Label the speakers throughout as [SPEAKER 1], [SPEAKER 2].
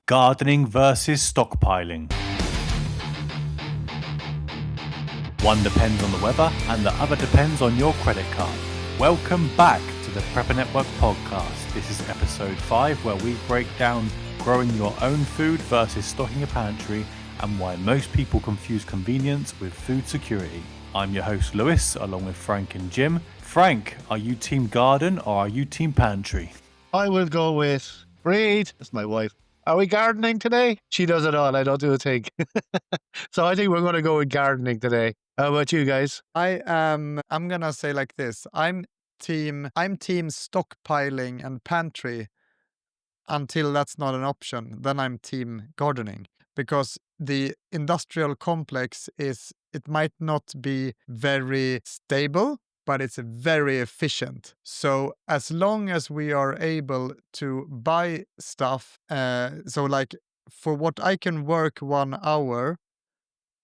[SPEAKER 1] Gardening versus stockpiling. One depends on the weather and the other depends on your credit card. Welcome back to the Prepper Network podcast. This is episode 5 where we break down growing your own food versus stocking a pantry and why most people confuse convenience with food security. I'm your host Lewis along with Frank and Jim. Frank, are you team garden or are you team pantry?
[SPEAKER 2] I will go with Breed. That's my wife. Are we gardening today? She does it all. I don't do a thing. So I think we're going to go with gardening today. How about you guys?
[SPEAKER 3] I'm gonna say like this. I'm team stockpiling and pantry until that's not an option. Then I'm team gardening because the industrial complex it might not be very stable, but it's very efficient. So as long as we are able to buy stuff, so like for what I can work 1 hour,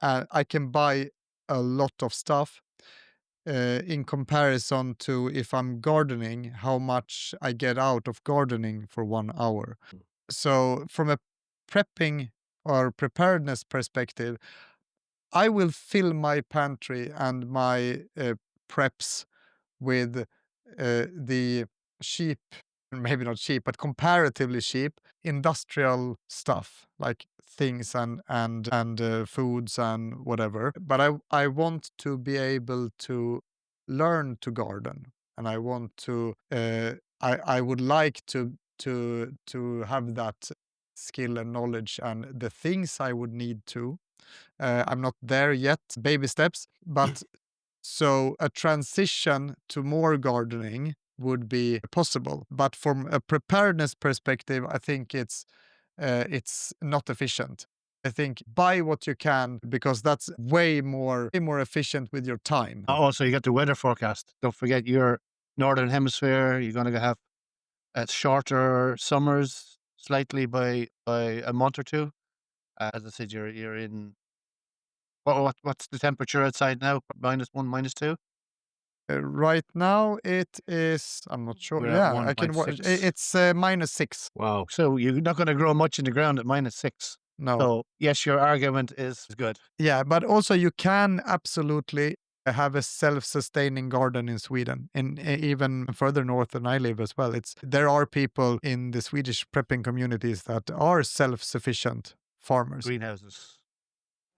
[SPEAKER 3] I can buy a lot of stuff in comparison to if I'm gardening, how much I get out of gardening for 1 hour. So from a prepping or preparedness perspective, I will fill my pantry and my preps with the cheap, maybe not cheap, but comparatively cheap industrial stuff like things and foods and whatever. But I want to be able to learn to garden, and I want to I would like to have that skill and knowledge and the things I would need to. I'm not there yet, baby steps, but so a transition to more gardening would be possible. But from a preparedness perspective, I think it's not efficient. I think buy what you can because that's way more efficient with your time.
[SPEAKER 2] Also, you got the weather forecast. Don't forget your northern hemisphere. You're going to have shorter summers slightly by a month or two. As I said, you're in. What's the temperature outside now? -1, -2?
[SPEAKER 3] Right now it is, I'm not sure.
[SPEAKER 2] We're at
[SPEAKER 3] Yeah, I can watch.
[SPEAKER 2] 1.6.
[SPEAKER 3] It's -6.
[SPEAKER 2] Wow. So you're not going to grow much in the ground at -6.
[SPEAKER 3] No.
[SPEAKER 2] So yes, your argument is good.
[SPEAKER 3] Yeah, but also you can absolutely have a self-sustaining garden in Sweden, and even further north than I live as well. There are people in the Swedish prepping communities that are self-sufficient farmers,
[SPEAKER 2] Greenhouses.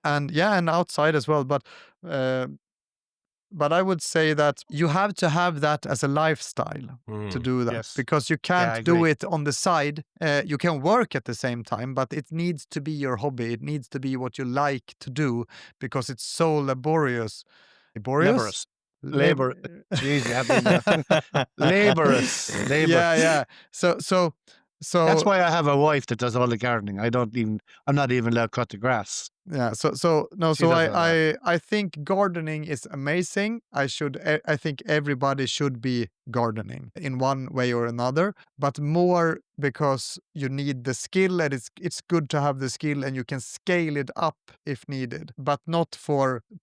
[SPEAKER 3] and yeah, and outside as well. But I would say that you have to have that as a lifestyle to do that,
[SPEAKER 2] Yes.
[SPEAKER 3] because you
[SPEAKER 2] I
[SPEAKER 3] can't do
[SPEAKER 2] agree.
[SPEAKER 3] it on the side. You can work at the same time, but it needs to be your hobby. It needs to be what you like to do because it's so laborious. Laborious?
[SPEAKER 2] Labor. Jeez, you have me there. Laborious. Labor.
[SPEAKER 3] Yeah. So
[SPEAKER 2] That's why I have a wife that does all the gardening. I'm not even allowed to cut the grass.
[SPEAKER 3] yeah. So
[SPEAKER 2] She does all that.
[SPEAKER 3] I think gardening is amazing. I think everybody should be gardening in one way or another, but more because you need the skill, and it's good to have the skill and you can scale it up if needed, but not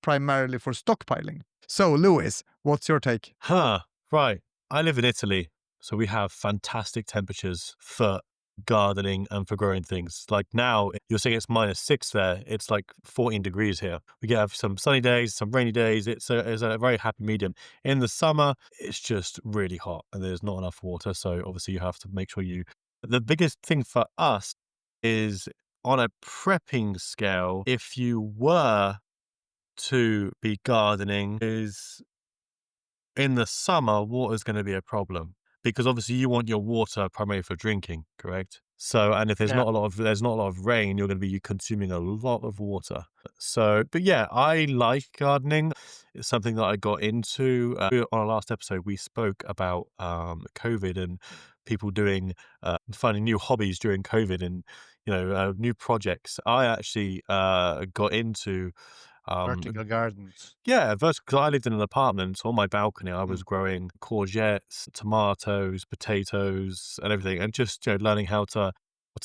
[SPEAKER 3] primarily for stockpiling. So Lewis, what's your take?
[SPEAKER 1] Right. I live in Italy, so we have fantastic temperatures for gardening and for growing things. Like now, you're saying it's -6 there. It's like 14 degrees here. We have some sunny days, some rainy days. It's a very happy medium. In the summer, it's just really hot and there's not enough water. So obviously you have to make sure the biggest thing for us is on a prepping scale, if you were to be gardening, is in the summer, water is going to be a problem because obviously you want your water primarily for drinking, correct? So, and if there's not a lot of rain, you're going to be consuming a lot of water. So, but yeah, I like gardening. It's something that I got into. On our last episode, we spoke about COVID and people finding new hobbies during COVID and new projects. I actually got into
[SPEAKER 2] Vertical gardens.
[SPEAKER 1] yeah, vertical. Because I lived in an apartment. On my balcony, I was growing courgettes, tomatoes, potatoes, and everything, and just learning how to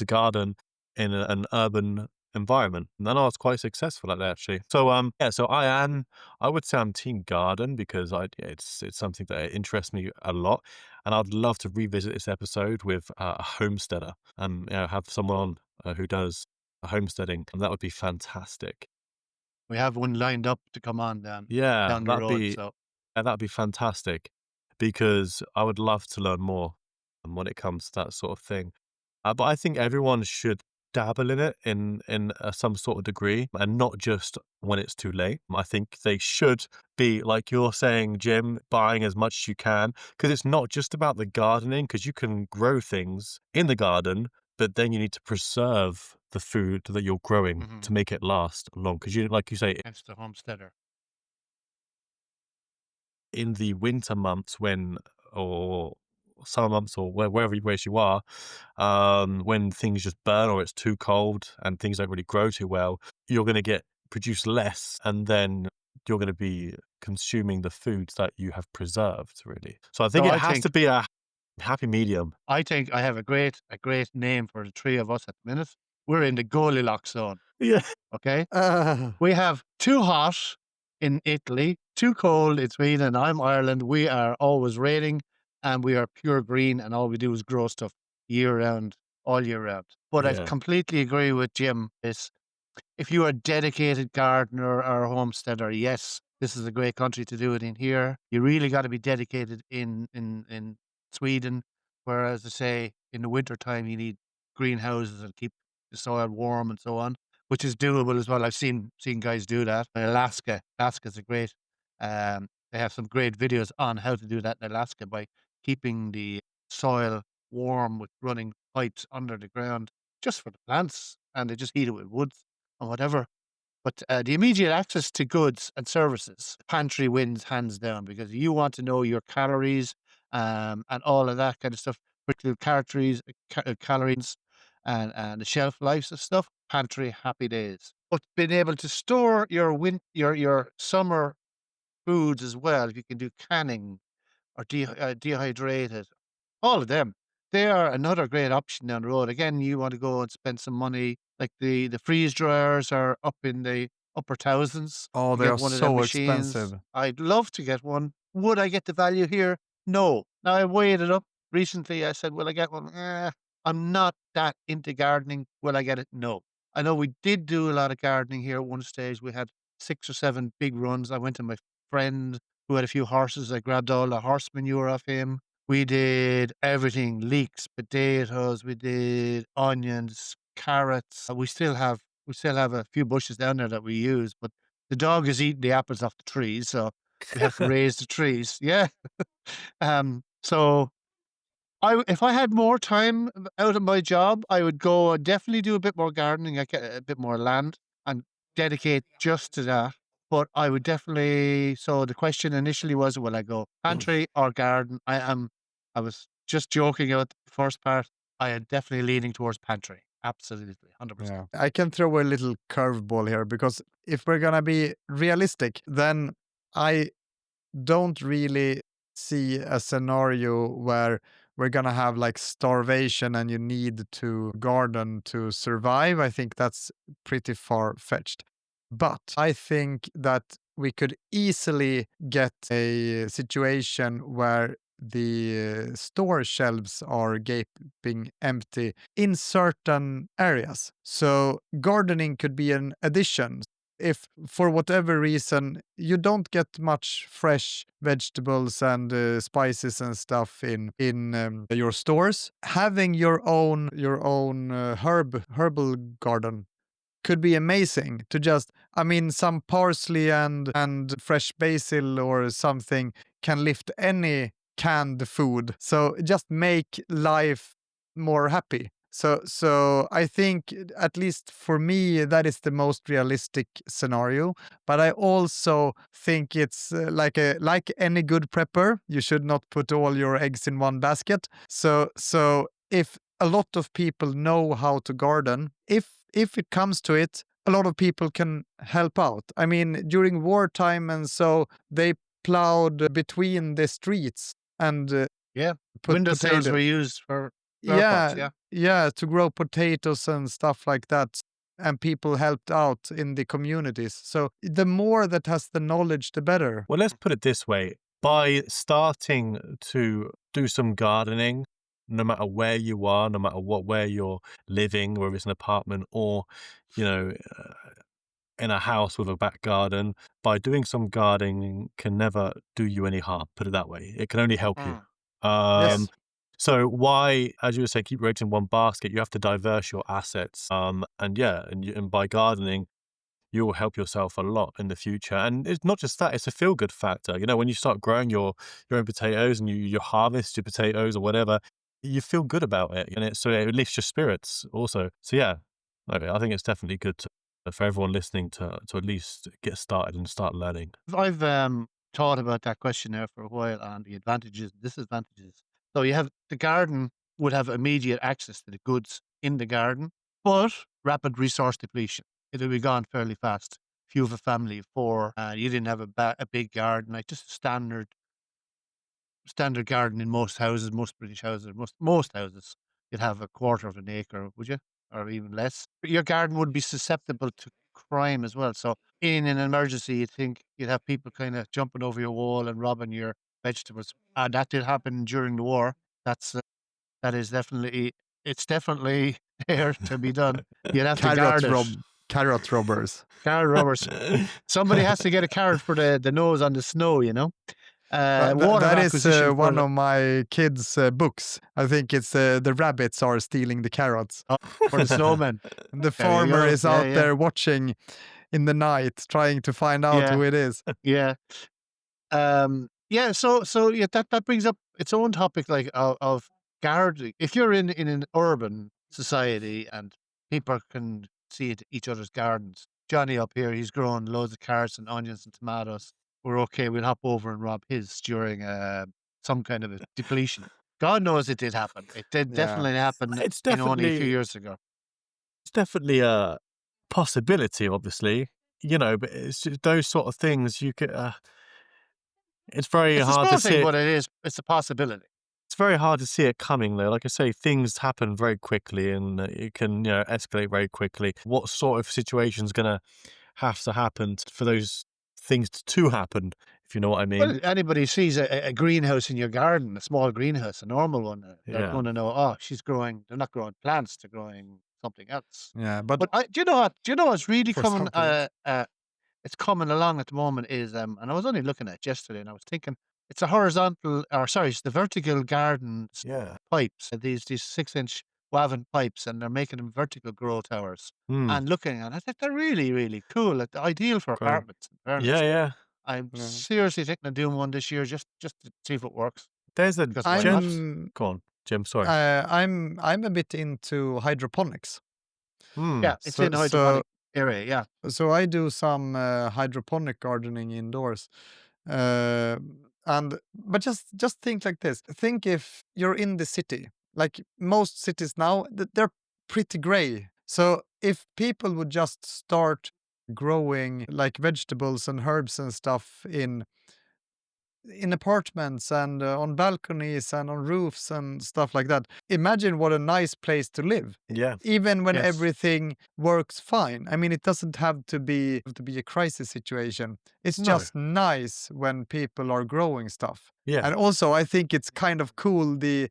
[SPEAKER 1] garden in an urban environment. And I know I was quite successful at that actually. So yeah, so I would say I'm team garden because it's something that interests me a lot, and I'd love to revisit this episode with a homesteader and have someone on who does a homesteading, and that would be fantastic.
[SPEAKER 2] We have one lined up to come on
[SPEAKER 1] Yeah,
[SPEAKER 2] down the road. So
[SPEAKER 1] that'd be fantastic because I would love to learn more when it comes to that sort of thing. But I think everyone should dabble in it in some sort of degree, and not just when it's too late. I think they should be, like you're saying, Jim, buying as much as you can, because it's not just about the gardening, because you can grow things in the garden, but then you need to preserve the food that you're growing
[SPEAKER 2] mhm,
[SPEAKER 1] to make it last long. Because like you say,
[SPEAKER 2] hence the homesteader.
[SPEAKER 1] in the winter months or summer months or wherever you are, when things just burn or it's too cold and things don't really grow too well, you're going to produce less, and then you're going to be consuming the foods that you have preserved, really. So I think
[SPEAKER 2] So
[SPEAKER 1] it
[SPEAKER 2] I
[SPEAKER 1] has
[SPEAKER 2] think
[SPEAKER 1] to be a happy medium.
[SPEAKER 2] I think I have a great name for the three of us at the minute. We're in the Goldilocks zone.
[SPEAKER 1] Yeah.
[SPEAKER 2] Okay.
[SPEAKER 3] Uh,
[SPEAKER 2] We have too hot in Italy, too cold in Sweden. I'm Ireland. We are always raining, and we are pure green, and all we do is grow stuff year round, all year round. But I
[SPEAKER 1] Yeah.
[SPEAKER 2] completely agree with Jim. Is if you are a dedicated gardener or homesteader, yes, this is a great country to do it in here. You really got to be dedicated in Sweden. Whereas I say in the winter time you need greenhouses and keep the soil warm and so on, which is doable as well. I've seen guys do that. In Alaska's a great they have some great videos on how to do that in Alaska by keeping the soil warm with running pipes under the ground just for the plants, and they just heat it with wood or whatever. But the immediate access to goods and services, pantry wins hands down because you want to know your calories and all of that kind of stuff, particularly calories and the shelf lives of stuff. Pantry, happy days. But being able to store your summer foods as well, if you can do canning or dehydrated, all of them. They are another great option down the road. Again, you want to go and spend some money, like the freeze dryers are up in the upper thousands
[SPEAKER 3] oh,
[SPEAKER 2] to
[SPEAKER 3] they
[SPEAKER 2] get
[SPEAKER 3] are
[SPEAKER 2] one of them
[SPEAKER 3] so
[SPEAKER 2] machines.
[SPEAKER 3] expensive.
[SPEAKER 2] I'd love to get one. Would I get the value here? No. Now I weighed it up recently. I said, will I get one? I'm not that into gardening. Will I get it? No. I know we did do a lot of gardening here at one stage. We had 6 or 7 big runs. I went to my friend who had a few horses. I grabbed all the horse manure off him. We did everything, leeks, potatoes, we did onions, carrots. We still have a few bushes down there that we use, but the dog is eating the apples off the trees, so we have to raise the trees. Yeah. So if I had more time out of my job, I would go and definitely do a bit more gardening. I get a bit more land and dedicate just to that. But I would definitely. So the question initially was, will I go pantry or garden? I was just joking about the first part. I am definitely leaning towards pantry. Absolutely, 100%.
[SPEAKER 3] Yeah. I can throw a little curveball here because if we're gonna be realistic, then I don't really see a scenario where we're gonna have like starvation and you need to garden to survive. I think that's pretty far fetched. But I think that we could easily get a situation where the store shelves are gaping empty in certain areas. So gardening could be an addition. If for whatever reason you don't get much fresh vegetables and spices and stuff in your stores, having your own herbal garden could be amazing to just, I mean, some parsley and fresh basil or something can lift any canned food. So just make life more happy. So I think at least for me that is the most realistic scenario. But I also think it's like any good prepper, you should not put all your eggs in one basket. So if a lot of people know how to garden, if it comes to it, a lot of people can help out. I mean, during wartime and so they plowed between the streets and
[SPEAKER 2] Yeah.
[SPEAKER 3] put
[SPEAKER 2] Windowsills
[SPEAKER 3] potato.
[SPEAKER 2] were used for flower pots.
[SPEAKER 3] Yeah,
[SPEAKER 2] Yeah.
[SPEAKER 3] yeah, to grow potatoes and stuff like that. and people helped out in the communities. So the more that has the knowledge, the better.
[SPEAKER 1] Well, let's put it this way. By starting to do some gardening, no matter where you are, no matter where you're living, whether it's an apartment or, you know, in a house with a back garden, by doing some gardening can never do you any harm, put it that way. It can only help you.
[SPEAKER 2] Mm.
[SPEAKER 1] Um,
[SPEAKER 3] Yes.
[SPEAKER 1] so why, as you were saying, keep your eggs in one basket? You have to diverse your assets. And yeah, and by gardening, you will help yourself a lot in the future. And it's not just that; it's a feel good factor. You know, when you start growing your own potatoes and you harvest your potatoes or whatever, you feel good about it, and it lifts your spirits also. So yeah, I think it's definitely good for everyone listening to at least get started and start learning.
[SPEAKER 2] I've thought about that question there for a while and the advantages and disadvantages. So you have the garden would have immediate access to the goods in the garden, but rapid resource depletion. It'll be gone fairly fast. If you have a family of four and you didn't have a big garden, like just a standard garden in most houses, most British houses, most houses, you'd have a quarter of an acre, would you? Or even less. But your garden would be susceptible to crime as well. So in an emergency, you think you'd have people kind of jumping over your wall and robbing your vegetables. That did happen during the war. That's that is definitely it's definitely there to be done. You'd have to
[SPEAKER 3] Carrot
[SPEAKER 2] guard it.
[SPEAKER 3] rob Carrot robbers.
[SPEAKER 2] Carrot robbers. Somebody has to get a carrot for the nose on the snow, you know. Water
[SPEAKER 3] That is
[SPEAKER 2] acquisition for
[SPEAKER 3] one of my kids' books. I think it's the rabbits are stealing the carrots.
[SPEAKER 2] oh, for the snowman.
[SPEAKER 3] And the
[SPEAKER 2] There you
[SPEAKER 3] farmer
[SPEAKER 2] go.
[SPEAKER 3] is
[SPEAKER 2] Yeah,
[SPEAKER 3] out
[SPEAKER 2] yeah,
[SPEAKER 3] there watching in the night, trying to find out
[SPEAKER 2] yeah,
[SPEAKER 3] who it is.
[SPEAKER 2] yeah. Yeah. So yeah, that brings up its own topic, like of gardening. If you're in an urban society and people can see it, each other's gardens. Johnny up here, he's growing loads of carrots and onions and tomatoes. We're okay. We'll hop over and rob his during some kind of a depletion. God knows it did happen. It did
[SPEAKER 3] Yeah.
[SPEAKER 2] definitely happen.
[SPEAKER 1] It's
[SPEAKER 2] Only a few
[SPEAKER 1] definitely
[SPEAKER 2] years ago.
[SPEAKER 1] it's definitely a possibility, obviously. But it's just those sort of things you could. It's very
[SPEAKER 2] It's a
[SPEAKER 1] hard to
[SPEAKER 2] small
[SPEAKER 1] see
[SPEAKER 2] thing,
[SPEAKER 1] it.
[SPEAKER 2] but it's a possibility.
[SPEAKER 1] It's very hard to see it coming, though. Like I say, things happen very quickly, and it can, escalate very quickly. What sort of situation's gonna have to happen for those things to happen, if you know what I mean?
[SPEAKER 2] Well, anybody sees a greenhouse in your garden, a small greenhouse, a normal one, they're
[SPEAKER 1] Yeah.
[SPEAKER 2] going to know. Oh, she's growing. They're not growing plants; they're growing something else.
[SPEAKER 3] Yeah, but
[SPEAKER 2] But do you know what? Do you know what's really
[SPEAKER 3] for
[SPEAKER 2] coming?
[SPEAKER 3] succulents.
[SPEAKER 2] It's coming along at the moment. Is and I was only looking at it yesterday, and I was thinking it's a horizontal, or sorry, it's the vertical gardens
[SPEAKER 1] Yeah.
[SPEAKER 2] pipes. These 6-inch woven pipes, and they're making them vertical grow towers.
[SPEAKER 1] Hmm.
[SPEAKER 2] And looking at it, I think they're really, really cool. Like, ideal for
[SPEAKER 1] Great.
[SPEAKER 2] apartments. In fairness.
[SPEAKER 1] Yeah, yeah.
[SPEAKER 2] I'm
[SPEAKER 3] Yeah.
[SPEAKER 2] seriously thinking of doing one this year just to see if it works,
[SPEAKER 1] There's a
[SPEAKER 2] because why not?
[SPEAKER 3] I'm
[SPEAKER 1] Go on, Jim, sorry.
[SPEAKER 3] I'm a bit into hydroponics.
[SPEAKER 1] Hmm.
[SPEAKER 2] Yeah, it's
[SPEAKER 3] So
[SPEAKER 2] in the
[SPEAKER 3] so
[SPEAKER 2] hydroponic area, yeah.
[SPEAKER 3] so I do some hydroponic gardening indoors. Uh, and but just think like this. Think if you're in the city, like most cities now, they're pretty gray. So if people would just start growing like vegetables and herbs and stuff in apartments and on balconies and on roofs and stuff like that. Imagine what a nice place to live.
[SPEAKER 1] Yeah.
[SPEAKER 3] Even when
[SPEAKER 2] Yes.
[SPEAKER 3] everything works fine. I mean, it doesn't have to be a crisis situation. It's
[SPEAKER 1] No.
[SPEAKER 3] just nice when people are growing stuff.
[SPEAKER 1] Yeah.
[SPEAKER 3] And also, I think it's kind of cool. The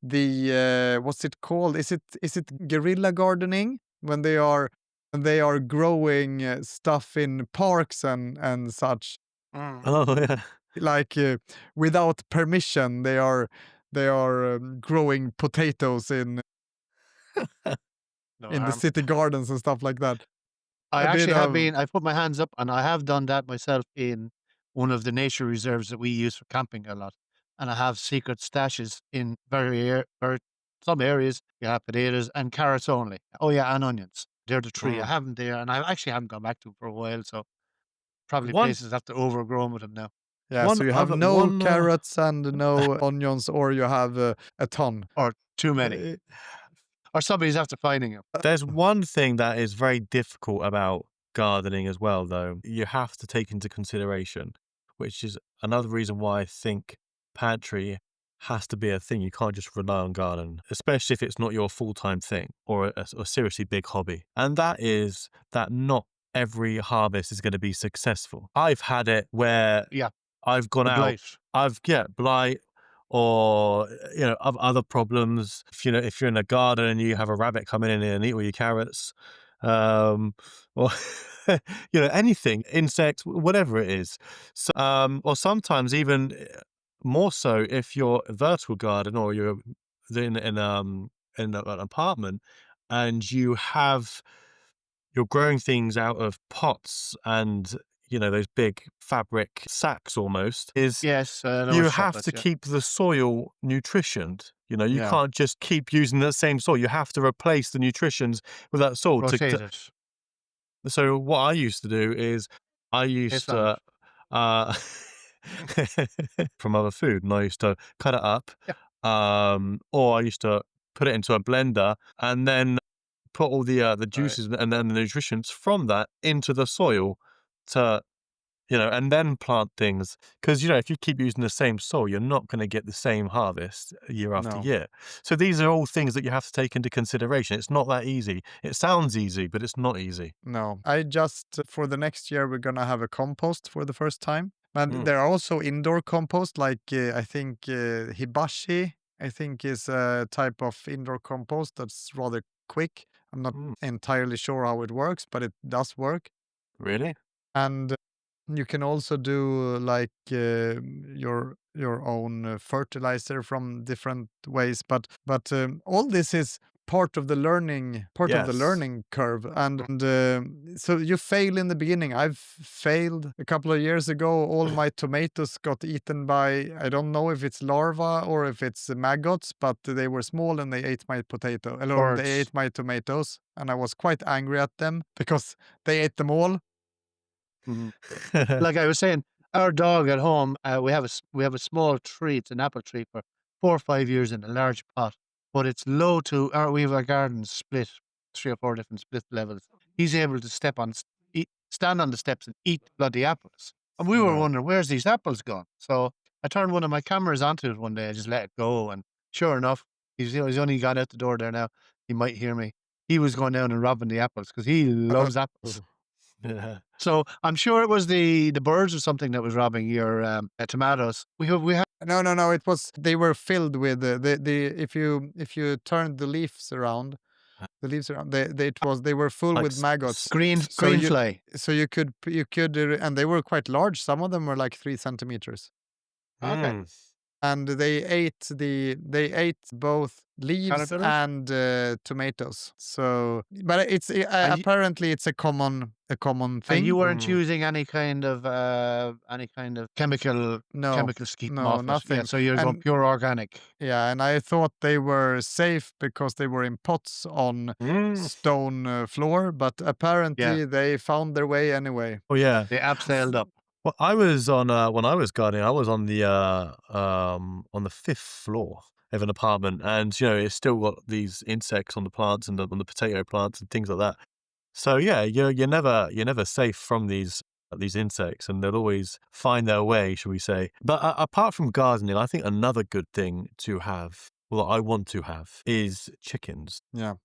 [SPEAKER 3] what's it called? Is it guerrilla gardening when they are growing stuff in parks and such?
[SPEAKER 2] Mm.
[SPEAKER 1] Oh, yeah.
[SPEAKER 3] Like without permission they are growing potatoes
[SPEAKER 2] No
[SPEAKER 3] in the
[SPEAKER 2] harm.
[SPEAKER 3] city gardens and stuff like that.
[SPEAKER 2] I
[SPEAKER 3] A bit
[SPEAKER 2] actually have
[SPEAKER 3] of
[SPEAKER 2] been I put my hands up, and I have done that myself in one of the nature reserves that we use for camping a lot, and I have secret stashes in very some areas, you have potatoes and carrots only. Oh, yeah, and onions. They're the 3. I
[SPEAKER 1] Mm.
[SPEAKER 2] have them there, and I actually haven't gone back to them for a while, so probably
[SPEAKER 1] One
[SPEAKER 2] places have to overgrown with them now.
[SPEAKER 3] yeah,
[SPEAKER 1] one
[SPEAKER 3] so you have
[SPEAKER 1] other
[SPEAKER 3] no
[SPEAKER 1] one
[SPEAKER 3] carrots and no onions, or you have a ton.
[SPEAKER 2] Or too many.
[SPEAKER 3] Uh,
[SPEAKER 2] Or somebody's after finding them.
[SPEAKER 1] There's one thing that is very difficult about gardening as well, though. You have to take into consideration, which is another reason why I think pantry has to be a thing. You can't just rely on garden, especially if it's not your full-time thing or a seriously big hobby. And that is that not every harvest is going to be successful. I've had it where
[SPEAKER 2] Yeah,
[SPEAKER 1] I've gone
[SPEAKER 2] the
[SPEAKER 1] out,
[SPEAKER 2] blight.
[SPEAKER 1] blight or, other problems. If you're in a garden and you have a rabbit come in and eat all your carrots, or, anything, insects, whatever it is. So, or sometimes even more so if you're a vertical garden or you're in an apartment and you're growing things out of pots and those big fabric sacks almost is
[SPEAKER 2] Yes, I know
[SPEAKER 1] you
[SPEAKER 2] what you're talking
[SPEAKER 1] have
[SPEAKER 2] about,
[SPEAKER 1] to
[SPEAKER 2] yeah.
[SPEAKER 1] keep the soil nutritioned. You
[SPEAKER 2] Yeah,
[SPEAKER 1] can't just keep using that same soil. You have to replace the nutritions with that soil
[SPEAKER 2] rotate it,
[SPEAKER 1] so what I used to do is I
[SPEAKER 2] piss
[SPEAKER 1] used
[SPEAKER 2] on it.
[SPEAKER 1] to uh from other food, and I used to cut it up,
[SPEAKER 2] Yeah,
[SPEAKER 1] or I used to put it into a blender and then put all the
[SPEAKER 2] right.
[SPEAKER 1] juices and then the nutrients from that into the soil to and then plant things. Because if you keep using the same soil, you're not going to get the same harvest year after
[SPEAKER 3] No,
[SPEAKER 1] year. So these are all things that you have to take into consideration. It's not that easy. It sounds easy, but it's not easy.
[SPEAKER 3] no. I just for the next year we're gonna have a compost for the first time. And
[SPEAKER 1] Mm,
[SPEAKER 3] there are also indoor compost, like I think hibachi. I think is a type of indoor compost that's rather quick. I'm not
[SPEAKER 1] mm,
[SPEAKER 3] entirely sure how it works, but it does work.
[SPEAKER 1] really?
[SPEAKER 3] And you can also do like your own fertilizer from different ways, but all this is part of the
[SPEAKER 1] Yes.
[SPEAKER 3] learning curve, and so you fail in the beginning. I've failed a couple of years ago. All my tomatoes got eaten by, I don't know if it's larvae or if it's maggots, but they were small and they ate my or they
[SPEAKER 2] Birds.
[SPEAKER 3] ate my tomatoes, and I was quite angry at them because they ate them all.
[SPEAKER 2] Mhm. Like I was saying, our dog at home, we have a small tree. It's an apple tree for 4 or 5 years in a large pot, but it's low to our. We have our garden split, 3 or 4 different split levels. He's able to stand on the steps and eat bloody apples. And we were
[SPEAKER 3] No.
[SPEAKER 2] wondering where's these apples gone. So I turned one of my cameras onto it one day. I just let it go, and sure enough, he's only gone out the door there now. He might hear me. He was going down and robbing the apples because he loves apples.
[SPEAKER 1] Yeah.
[SPEAKER 2] So I'm sure it was the birds or something that was robbing your tomatoes. We have
[SPEAKER 3] No, no, no. It was they were filled with the if you turned the leaves around, they were full
[SPEAKER 1] Like
[SPEAKER 3] with maggots. So
[SPEAKER 2] green
[SPEAKER 3] you
[SPEAKER 2] fly.
[SPEAKER 3] and they were quite large. Some of them were like 3 centimeters,
[SPEAKER 2] Okay,
[SPEAKER 1] mm,
[SPEAKER 3] and they ate both leaves
[SPEAKER 2] caterpillars.
[SPEAKER 3] and tomatoes. So, but
[SPEAKER 2] And you,
[SPEAKER 3] apparently it's a common
[SPEAKER 2] and you
[SPEAKER 3] thing.
[SPEAKER 2] weren't
[SPEAKER 1] mm.
[SPEAKER 2] using any kind of
[SPEAKER 3] No,
[SPEAKER 2] chemicals to keep them
[SPEAKER 3] no,
[SPEAKER 2] off it. Yeah,
[SPEAKER 3] nothing.
[SPEAKER 2] so you're going
[SPEAKER 3] And
[SPEAKER 2] pure organic.
[SPEAKER 3] yeah, and I thought they were safe because they were in pots on
[SPEAKER 1] Mm.
[SPEAKER 3] stone floor, but
[SPEAKER 2] Yeah,
[SPEAKER 3] apparently they found their way anyway.
[SPEAKER 1] Oh, yeah.
[SPEAKER 2] they abseiled up.
[SPEAKER 1] Well, I was on, when I was gardening, I was on the 5th floor of an apartment and, it's still got these insects on the plants and on the potato plants and things like that. So, yeah, you're never safe from these insects and they'll always find their way, shall we say. But apart from gardening, I think another good thing to have, well, I want to have, is chickens.
[SPEAKER 3] Yeah.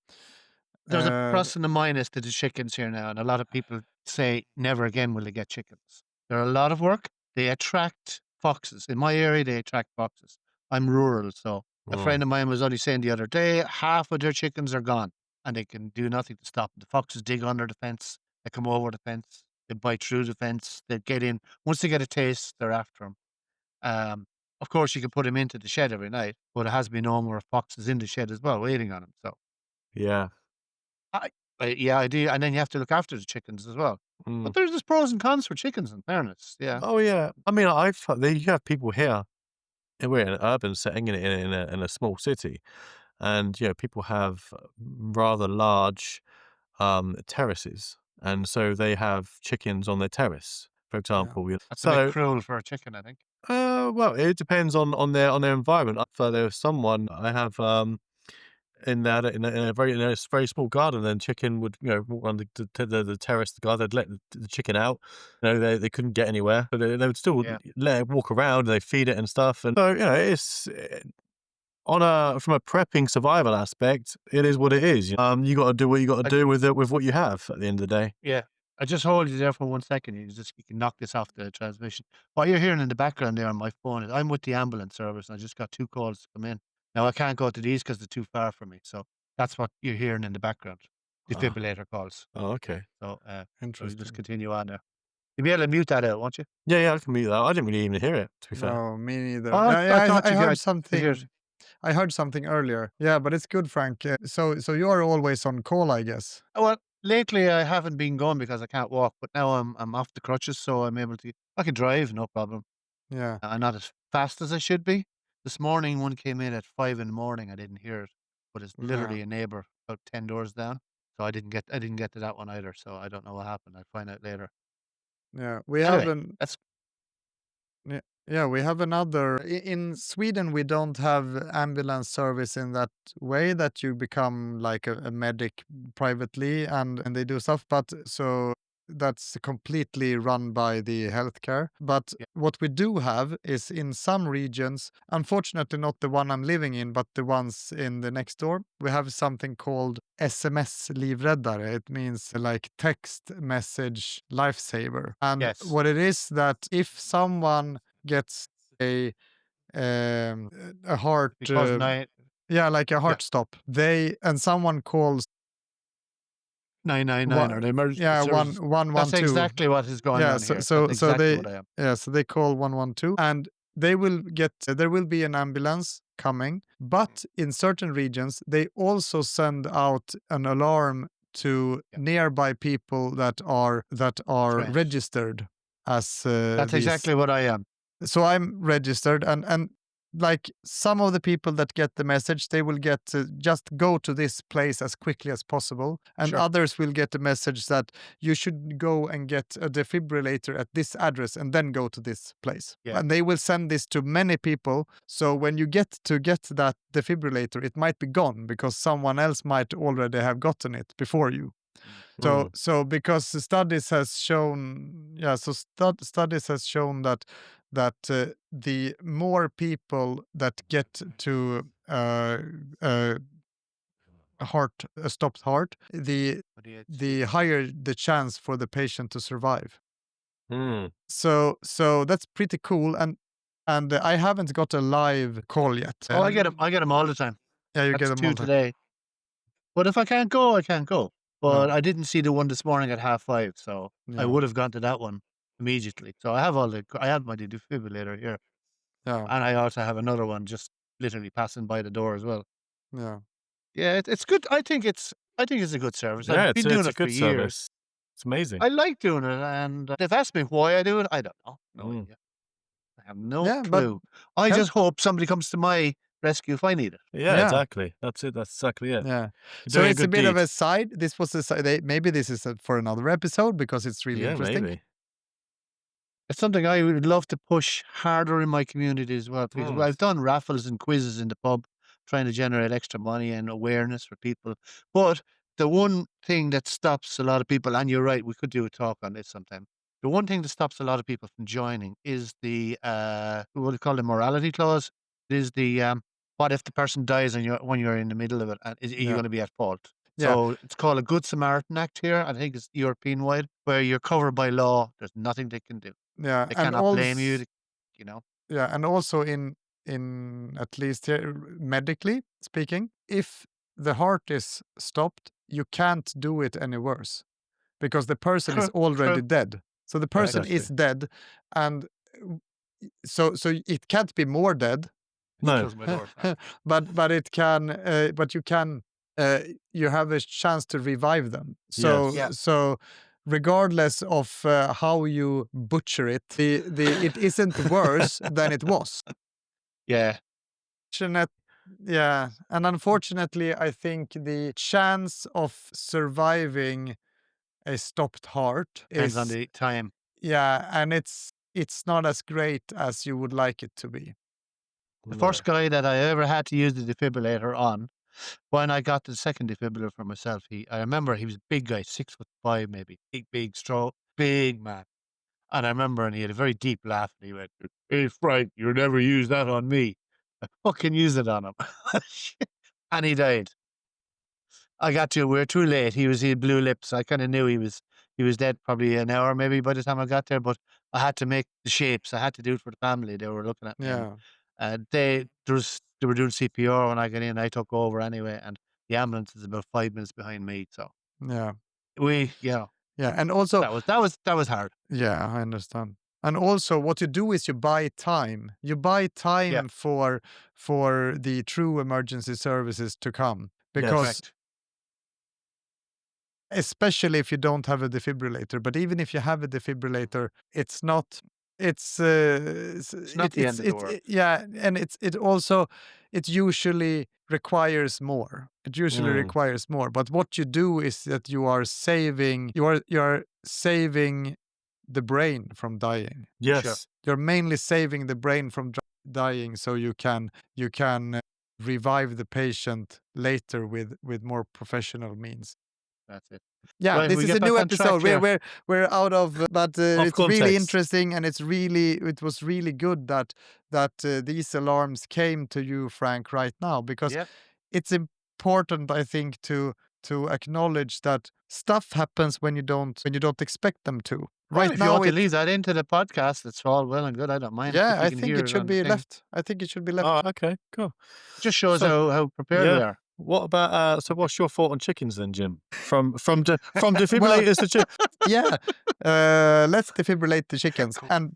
[SPEAKER 2] There's a
[SPEAKER 3] Uh,
[SPEAKER 2] plus and a minus to the chickens here now, and a lot of people say never again will they get chickens. They're a lot of work. They attract foxes. In my area, they attract foxes. I'm rural, so a
[SPEAKER 1] Mm,
[SPEAKER 2] friend of mine was only saying the other day, half of their chickens are gone, and they can do nothing to stop them. The foxes dig under the fence. They come over the fence. They bite through the fence. They get in. Once they get a taste, they're after them. Um, of course, you can put them into the shed every night, but it has been known where foxes in the shed as well, waiting on them. So
[SPEAKER 1] yeah.
[SPEAKER 2] I yeah, I do, and then you have to look after the chickens as well.
[SPEAKER 1] Mm.
[SPEAKER 2] But there's pros and cons for chickens in fairness, yeah.
[SPEAKER 1] Oh, yeah. I mean, you have people here. And we're in an urban setting in a small city, and people have rather large terraces, and so they have chickens on their terrace, for
[SPEAKER 3] yeah.
[SPEAKER 1] example.
[SPEAKER 2] That's a bit
[SPEAKER 1] So,
[SPEAKER 2] cruel for a chicken, I think.
[SPEAKER 1] well, it depends on their environment. There's someone I have. in a very small garden. Then chicken would, walk on the terrace, the garden. They'd let the chicken out. They couldn't get anywhere, but they would still
[SPEAKER 2] Yeah.
[SPEAKER 1] let it walk around. And they feed it and stuff. And so it's on a from a prepping survival aspect, it is what it is. You got to do what you got to
[SPEAKER 2] I
[SPEAKER 1] do with what you have at the end of the day.
[SPEAKER 2] Yeah. I just hold you there for 1 second. You can knock this off the transmission. What you're hearing in the background there on my phone is I'm with the ambulance service, and I just got 2 calls to come in. Now I can't go to these because 'cause they're too far from me, so that's what you're hearing in the background,
[SPEAKER 1] Ah,
[SPEAKER 2] defibrillator calls.
[SPEAKER 1] oh, okay.
[SPEAKER 2] So, you just
[SPEAKER 3] Interesting.
[SPEAKER 2] continue on there. You'll be able to mute that out, won't you?
[SPEAKER 1] Yeah, I can mute that. I didn't really even hear it, to be fair.
[SPEAKER 3] No, me neither.
[SPEAKER 2] Oh, I thought
[SPEAKER 3] I
[SPEAKER 2] you
[SPEAKER 3] heard
[SPEAKER 2] could hear
[SPEAKER 3] something.
[SPEAKER 2] it.
[SPEAKER 3] I heard something earlier. Yeah, but it's good, Frank. So you are always on call, I guess.
[SPEAKER 2] Well, lately I haven't been going because I can't walk, but now I'm off the crutches, so I'm able to I can drive, no problem.
[SPEAKER 3] Yeah,
[SPEAKER 2] I'm not as fast as I should be. This morning, one came in at 5 in the morning. I didn't hear it, but it's
[SPEAKER 3] yeah,
[SPEAKER 2] literally a neighbor about 10 doors down. So I didn't get to that one either. So I don't know what happened. I'll find out later.
[SPEAKER 3] yeah. We have
[SPEAKER 2] Anyway,
[SPEAKER 3] an
[SPEAKER 2] that's
[SPEAKER 3] Yeah, yeah, we have another. In Sweden, we don't have ambulance service in that way that you become like a medic privately and they do stuff. But so that's completely run by the healthcare. But
[SPEAKER 2] yeah,
[SPEAKER 3] what we do have is in some regions, unfortunately not the one I'm living in, but the ones in the next door, we have something called SMS livräddare. It means like text message lifesaver. And
[SPEAKER 2] yes,
[SPEAKER 3] what it is that if someone gets a um, a heart
[SPEAKER 2] because nine,
[SPEAKER 3] yeah, like a
[SPEAKER 2] yeah,
[SPEAKER 3] heart stop, they and someone calls
[SPEAKER 2] 999
[SPEAKER 3] what
[SPEAKER 2] or the emergency
[SPEAKER 3] yeah,
[SPEAKER 2] services. That's
[SPEAKER 3] 112.
[SPEAKER 2] exactly what is going
[SPEAKER 3] Yeah,
[SPEAKER 2] on here. That's
[SPEAKER 3] so
[SPEAKER 2] exactly
[SPEAKER 3] they
[SPEAKER 2] what I am.
[SPEAKER 3] yeah, so they call 112 and they will get there will be an ambulance coming, but in certain regions they also send out an alarm to
[SPEAKER 2] Yeah,
[SPEAKER 3] nearby people that are
[SPEAKER 2] trained.
[SPEAKER 3] registered as
[SPEAKER 2] That's
[SPEAKER 3] these.
[SPEAKER 2] exactly what I am.
[SPEAKER 3] So I'm registered and like some of the people that get the message they will get to just go to this place as quickly as possible and
[SPEAKER 2] Sure.
[SPEAKER 3] others will get the message that you should go and get a defibrillator at this address and then go to this place
[SPEAKER 2] Yeah.
[SPEAKER 3] and they will send this to many people so when you get that defibrillator it might be gone because someone else might already have gotten it before you.
[SPEAKER 2] Mm.
[SPEAKER 3] So because the studies has shown, yeah, so studies has shown that the more people that get to a stopped heart,
[SPEAKER 2] What do you see?
[SPEAKER 3] the higher the chance for the patient to survive.
[SPEAKER 1] Mm.
[SPEAKER 3] So that's pretty cool, and I haven't got a live call yet.
[SPEAKER 2] Oh, I get them. I get them all the time.
[SPEAKER 3] Yeah, you get
[SPEAKER 2] That's
[SPEAKER 3] them all
[SPEAKER 2] two
[SPEAKER 3] the time.
[SPEAKER 2] today. But if I can't go, I can't go. But
[SPEAKER 3] No,
[SPEAKER 2] I didn't see the one this morning at 5:30, so I
[SPEAKER 3] yeah,
[SPEAKER 2] would have gone to that one immediately. So I have my defibrillator here,
[SPEAKER 3] yeah,
[SPEAKER 2] and I also have another one just literally passing by the door as well.
[SPEAKER 3] yeah.
[SPEAKER 2] Yeah, it's good. I think it's a good service.
[SPEAKER 1] Yeah,
[SPEAKER 2] I've been doing
[SPEAKER 1] it's a
[SPEAKER 2] it for
[SPEAKER 1] good
[SPEAKER 2] years.
[SPEAKER 1] service. It's amazing.
[SPEAKER 2] I like doing it, and they've asked me why I do it. I don't know. No
[SPEAKER 1] Mm.
[SPEAKER 2] idea. I have no
[SPEAKER 3] Yeah, but
[SPEAKER 2] clue. I
[SPEAKER 3] health
[SPEAKER 2] just hope somebody comes to my rescue if I need it.
[SPEAKER 1] Yeah,
[SPEAKER 3] yeah.
[SPEAKER 1] exactly. That's it. That's exactly it.
[SPEAKER 3] Yeah.
[SPEAKER 1] You're
[SPEAKER 3] So
[SPEAKER 1] doing a
[SPEAKER 3] it's a
[SPEAKER 1] good
[SPEAKER 3] bit of
[SPEAKER 1] deed.
[SPEAKER 3] a side. This was a side. Maybe this is for another episode because it's really
[SPEAKER 1] Yeah,
[SPEAKER 3] interesting.
[SPEAKER 1] maybe.
[SPEAKER 2] It's something I would love to push harder in my community as well, because
[SPEAKER 1] Mm.
[SPEAKER 2] I've done raffles and quizzes in the pub trying to generate extra money and awareness for people. But the one thing that stops a lot of people, and you're right, we could do a talk on this sometime. The one thing that stops a lot of people from joining is the what do you call the morality clause? It is the what if the person dies and when you're in the middle of it, and are you
[SPEAKER 3] Yeah.
[SPEAKER 2] going to be at fault?
[SPEAKER 3] Yeah.
[SPEAKER 2] So it's called a Good Samaritan Act here. I think it's European wide, where you're covered by law. There's nothing they can do.
[SPEAKER 3] Yeah.
[SPEAKER 2] They
[SPEAKER 3] And
[SPEAKER 2] cannot blame you,
[SPEAKER 3] also,
[SPEAKER 2] you know?
[SPEAKER 3] yeah. And also in at least here, medically speaking, if the heart is stopped, you can't do it any worse because the person is
[SPEAKER 2] True,
[SPEAKER 3] already
[SPEAKER 2] true.
[SPEAKER 3] dead. So the person
[SPEAKER 2] Correct.
[SPEAKER 3] is
[SPEAKER 1] Exactly.
[SPEAKER 3] dead, and so it can't be more dead.
[SPEAKER 2] I just
[SPEAKER 1] No.
[SPEAKER 2] closed my door, sorry.
[SPEAKER 3] But it can but you can you have a chance to revive them
[SPEAKER 1] Yes.
[SPEAKER 2] Yeah,
[SPEAKER 3] so regardless of how you butcher it the it isn't worse than it was.
[SPEAKER 2] yeah.
[SPEAKER 3] Fortunate- yeah, and unfortunately I think the chance of surviving a stopped heart
[SPEAKER 2] Depends on
[SPEAKER 3] is
[SPEAKER 2] the time.
[SPEAKER 3] yeah, and it's not as great as you would like it to be.
[SPEAKER 2] The
[SPEAKER 1] No.
[SPEAKER 2] first guy that I ever had to use the defibrillator on, When I got the second defibrillator for myself, I remember he was a big guy, 6'5" maybe, big, strong, big man. And I remember, and he had a very deep laugh, and he went, "Hey, Frank, you never use that on me." I fucking used it on him. And he died. I got to we were too late. He had blue lips. I kinda knew he was dead probably an hour maybe by the time I got there, but I had to make the shapes. I had to do it for the family. They were looking at me, and,
[SPEAKER 3] Yeah,
[SPEAKER 2] they were doing CPR when I got in. I took over anyway, and the ambulance is about 5 minutes behind me, so
[SPEAKER 3] yeah,
[SPEAKER 2] we you know,
[SPEAKER 3] yeah, and also
[SPEAKER 2] that was hard.
[SPEAKER 3] yeah, I understand. And also what you do is you buy time. You buy
[SPEAKER 2] Yeah,
[SPEAKER 3] time for the true emergency services to come, because
[SPEAKER 1] Yes.
[SPEAKER 2] correct.
[SPEAKER 3] especially if you don't have a defibrillator, but even if you have a defibrillator, it's not
[SPEAKER 2] It's not the end of the world.
[SPEAKER 3] yeah, and it also it usually requires more. It usually
[SPEAKER 1] Mm.
[SPEAKER 3] requires more, but what you do is that you are saving the brain from dying.
[SPEAKER 2] Sure.
[SPEAKER 1] Yes.
[SPEAKER 3] You're mainly saving the brain from dying, so you can revive the patient later with more professional means.
[SPEAKER 2] That's it.
[SPEAKER 3] Yeah,
[SPEAKER 2] Right,
[SPEAKER 3] this
[SPEAKER 2] we
[SPEAKER 3] is
[SPEAKER 2] get
[SPEAKER 3] a new
[SPEAKER 2] back on track
[SPEAKER 3] episode.
[SPEAKER 2] here.
[SPEAKER 3] We're out of, but
[SPEAKER 1] Of
[SPEAKER 3] it's really
[SPEAKER 1] context.
[SPEAKER 3] interesting, and it was really good that these alarms came to you, Frank, right now, because
[SPEAKER 2] Yeah.
[SPEAKER 3] it's important, I think, to acknowledge that stuff happens when you don't expect them to.
[SPEAKER 2] Well,
[SPEAKER 3] Right
[SPEAKER 2] if you
[SPEAKER 3] now,
[SPEAKER 2] want to
[SPEAKER 3] it
[SPEAKER 2] leave that into the podcast, it's all well and good. I don't mind.
[SPEAKER 3] yeah,
[SPEAKER 2] If you
[SPEAKER 3] I
[SPEAKER 2] can
[SPEAKER 3] think
[SPEAKER 2] hear
[SPEAKER 3] it
[SPEAKER 2] it
[SPEAKER 3] should
[SPEAKER 2] on the
[SPEAKER 3] be
[SPEAKER 2] thing,
[SPEAKER 3] left. I think it should be left.
[SPEAKER 1] Oh, okay, cool.
[SPEAKER 2] it just shows
[SPEAKER 1] So,
[SPEAKER 2] how prepared we
[SPEAKER 1] yeah.
[SPEAKER 2] are.
[SPEAKER 1] What about, so what's your thought on chickens then, Jim? From
[SPEAKER 3] Well,
[SPEAKER 1] defibrillators to
[SPEAKER 3] yeah, let's defibrillate the chickens and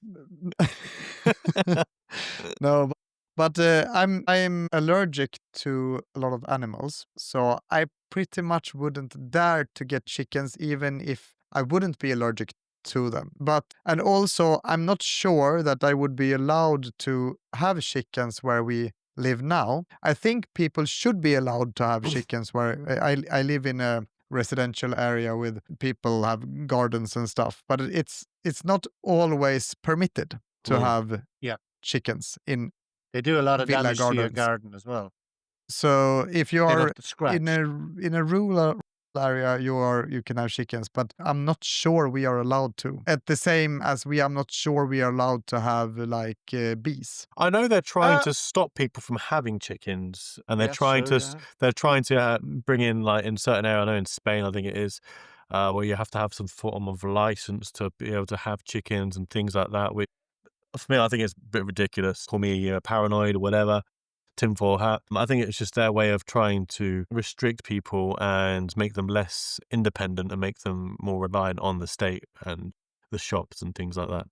[SPEAKER 3] no, but I'm allergic to a lot of animals, so I pretty much wouldn't dare to get chickens even if I wouldn't be allergic to them. But and also I'm not sure that I would be allowed to have chickens where we live now. I think people should be allowed to have chickens where I live in a residential area with people have gardens and stuff, but it's not always permitted to
[SPEAKER 1] Mm.
[SPEAKER 3] have
[SPEAKER 2] Yeah.
[SPEAKER 3] chickens in
[SPEAKER 2] They do a lot of
[SPEAKER 3] villa
[SPEAKER 2] damage to your
[SPEAKER 3] gardens.
[SPEAKER 2] garden as well.
[SPEAKER 3] So if you
[SPEAKER 2] They
[SPEAKER 3] are
[SPEAKER 2] love to scratch.
[SPEAKER 3] in a rural area, you can have chickens, but I'm not sure we are allowed to. At the same as I'm not sure we are allowed to have like bees.
[SPEAKER 1] I know they're trying
[SPEAKER 2] Uh,
[SPEAKER 1] to stop people from having chickens, and
[SPEAKER 2] yes, true, yeah.
[SPEAKER 1] they're trying to, bring in, like, in certain area I know in Spain, I think it is, where you have to have some form of license to be able to have chickens and things like that, which for me, I think it's a bit ridiculous. Call me, paranoid or whatever, tinfoil hat. I think it's just their way of trying to restrict people and make them less independent and make them more reliant on the state and the shops and things like that.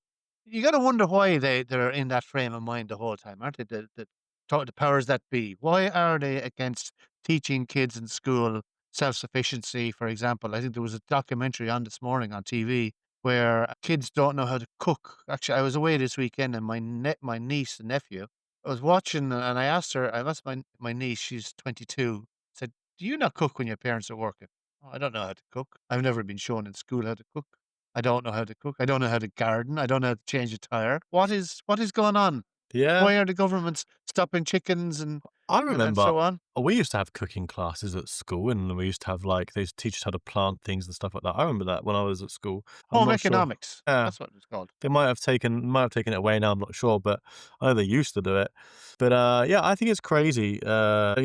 [SPEAKER 2] You gotta wonder why they're in that frame of mind the whole time, aren't they? The powers that be. Why are they against teaching kids in school self-sufficiency, for example? I think there was a documentary on this morning on TV where kids don't know how to cook. Actually, I was away this weekend, and my niece and nephew, I was watching, and I asked my niece, she's 22, said, "Do you not cook when your parents are working?" "Oh, I don't know how to cook. I've never been shown in school how to cook. I don't know how to cook. I don't know how to garden. I don't know how to change a tire. What is going on?
[SPEAKER 1] Yeah.
[SPEAKER 2] Why are the governments stopping chickens
[SPEAKER 1] I
[SPEAKER 2] and
[SPEAKER 1] remember
[SPEAKER 2] so on?"
[SPEAKER 1] we used to have cooking classes at school, and we used to have, like, they used to teach us how to plant things and stuff like that. I remember that when I was at school. I'm
[SPEAKER 2] Home
[SPEAKER 1] not sure.
[SPEAKER 2] economics.
[SPEAKER 1] Yeah,
[SPEAKER 2] That's what it's called.
[SPEAKER 1] they might have taken it away now, I'm not sure, but I know they used to do it. But, yeah, I think it's crazy, that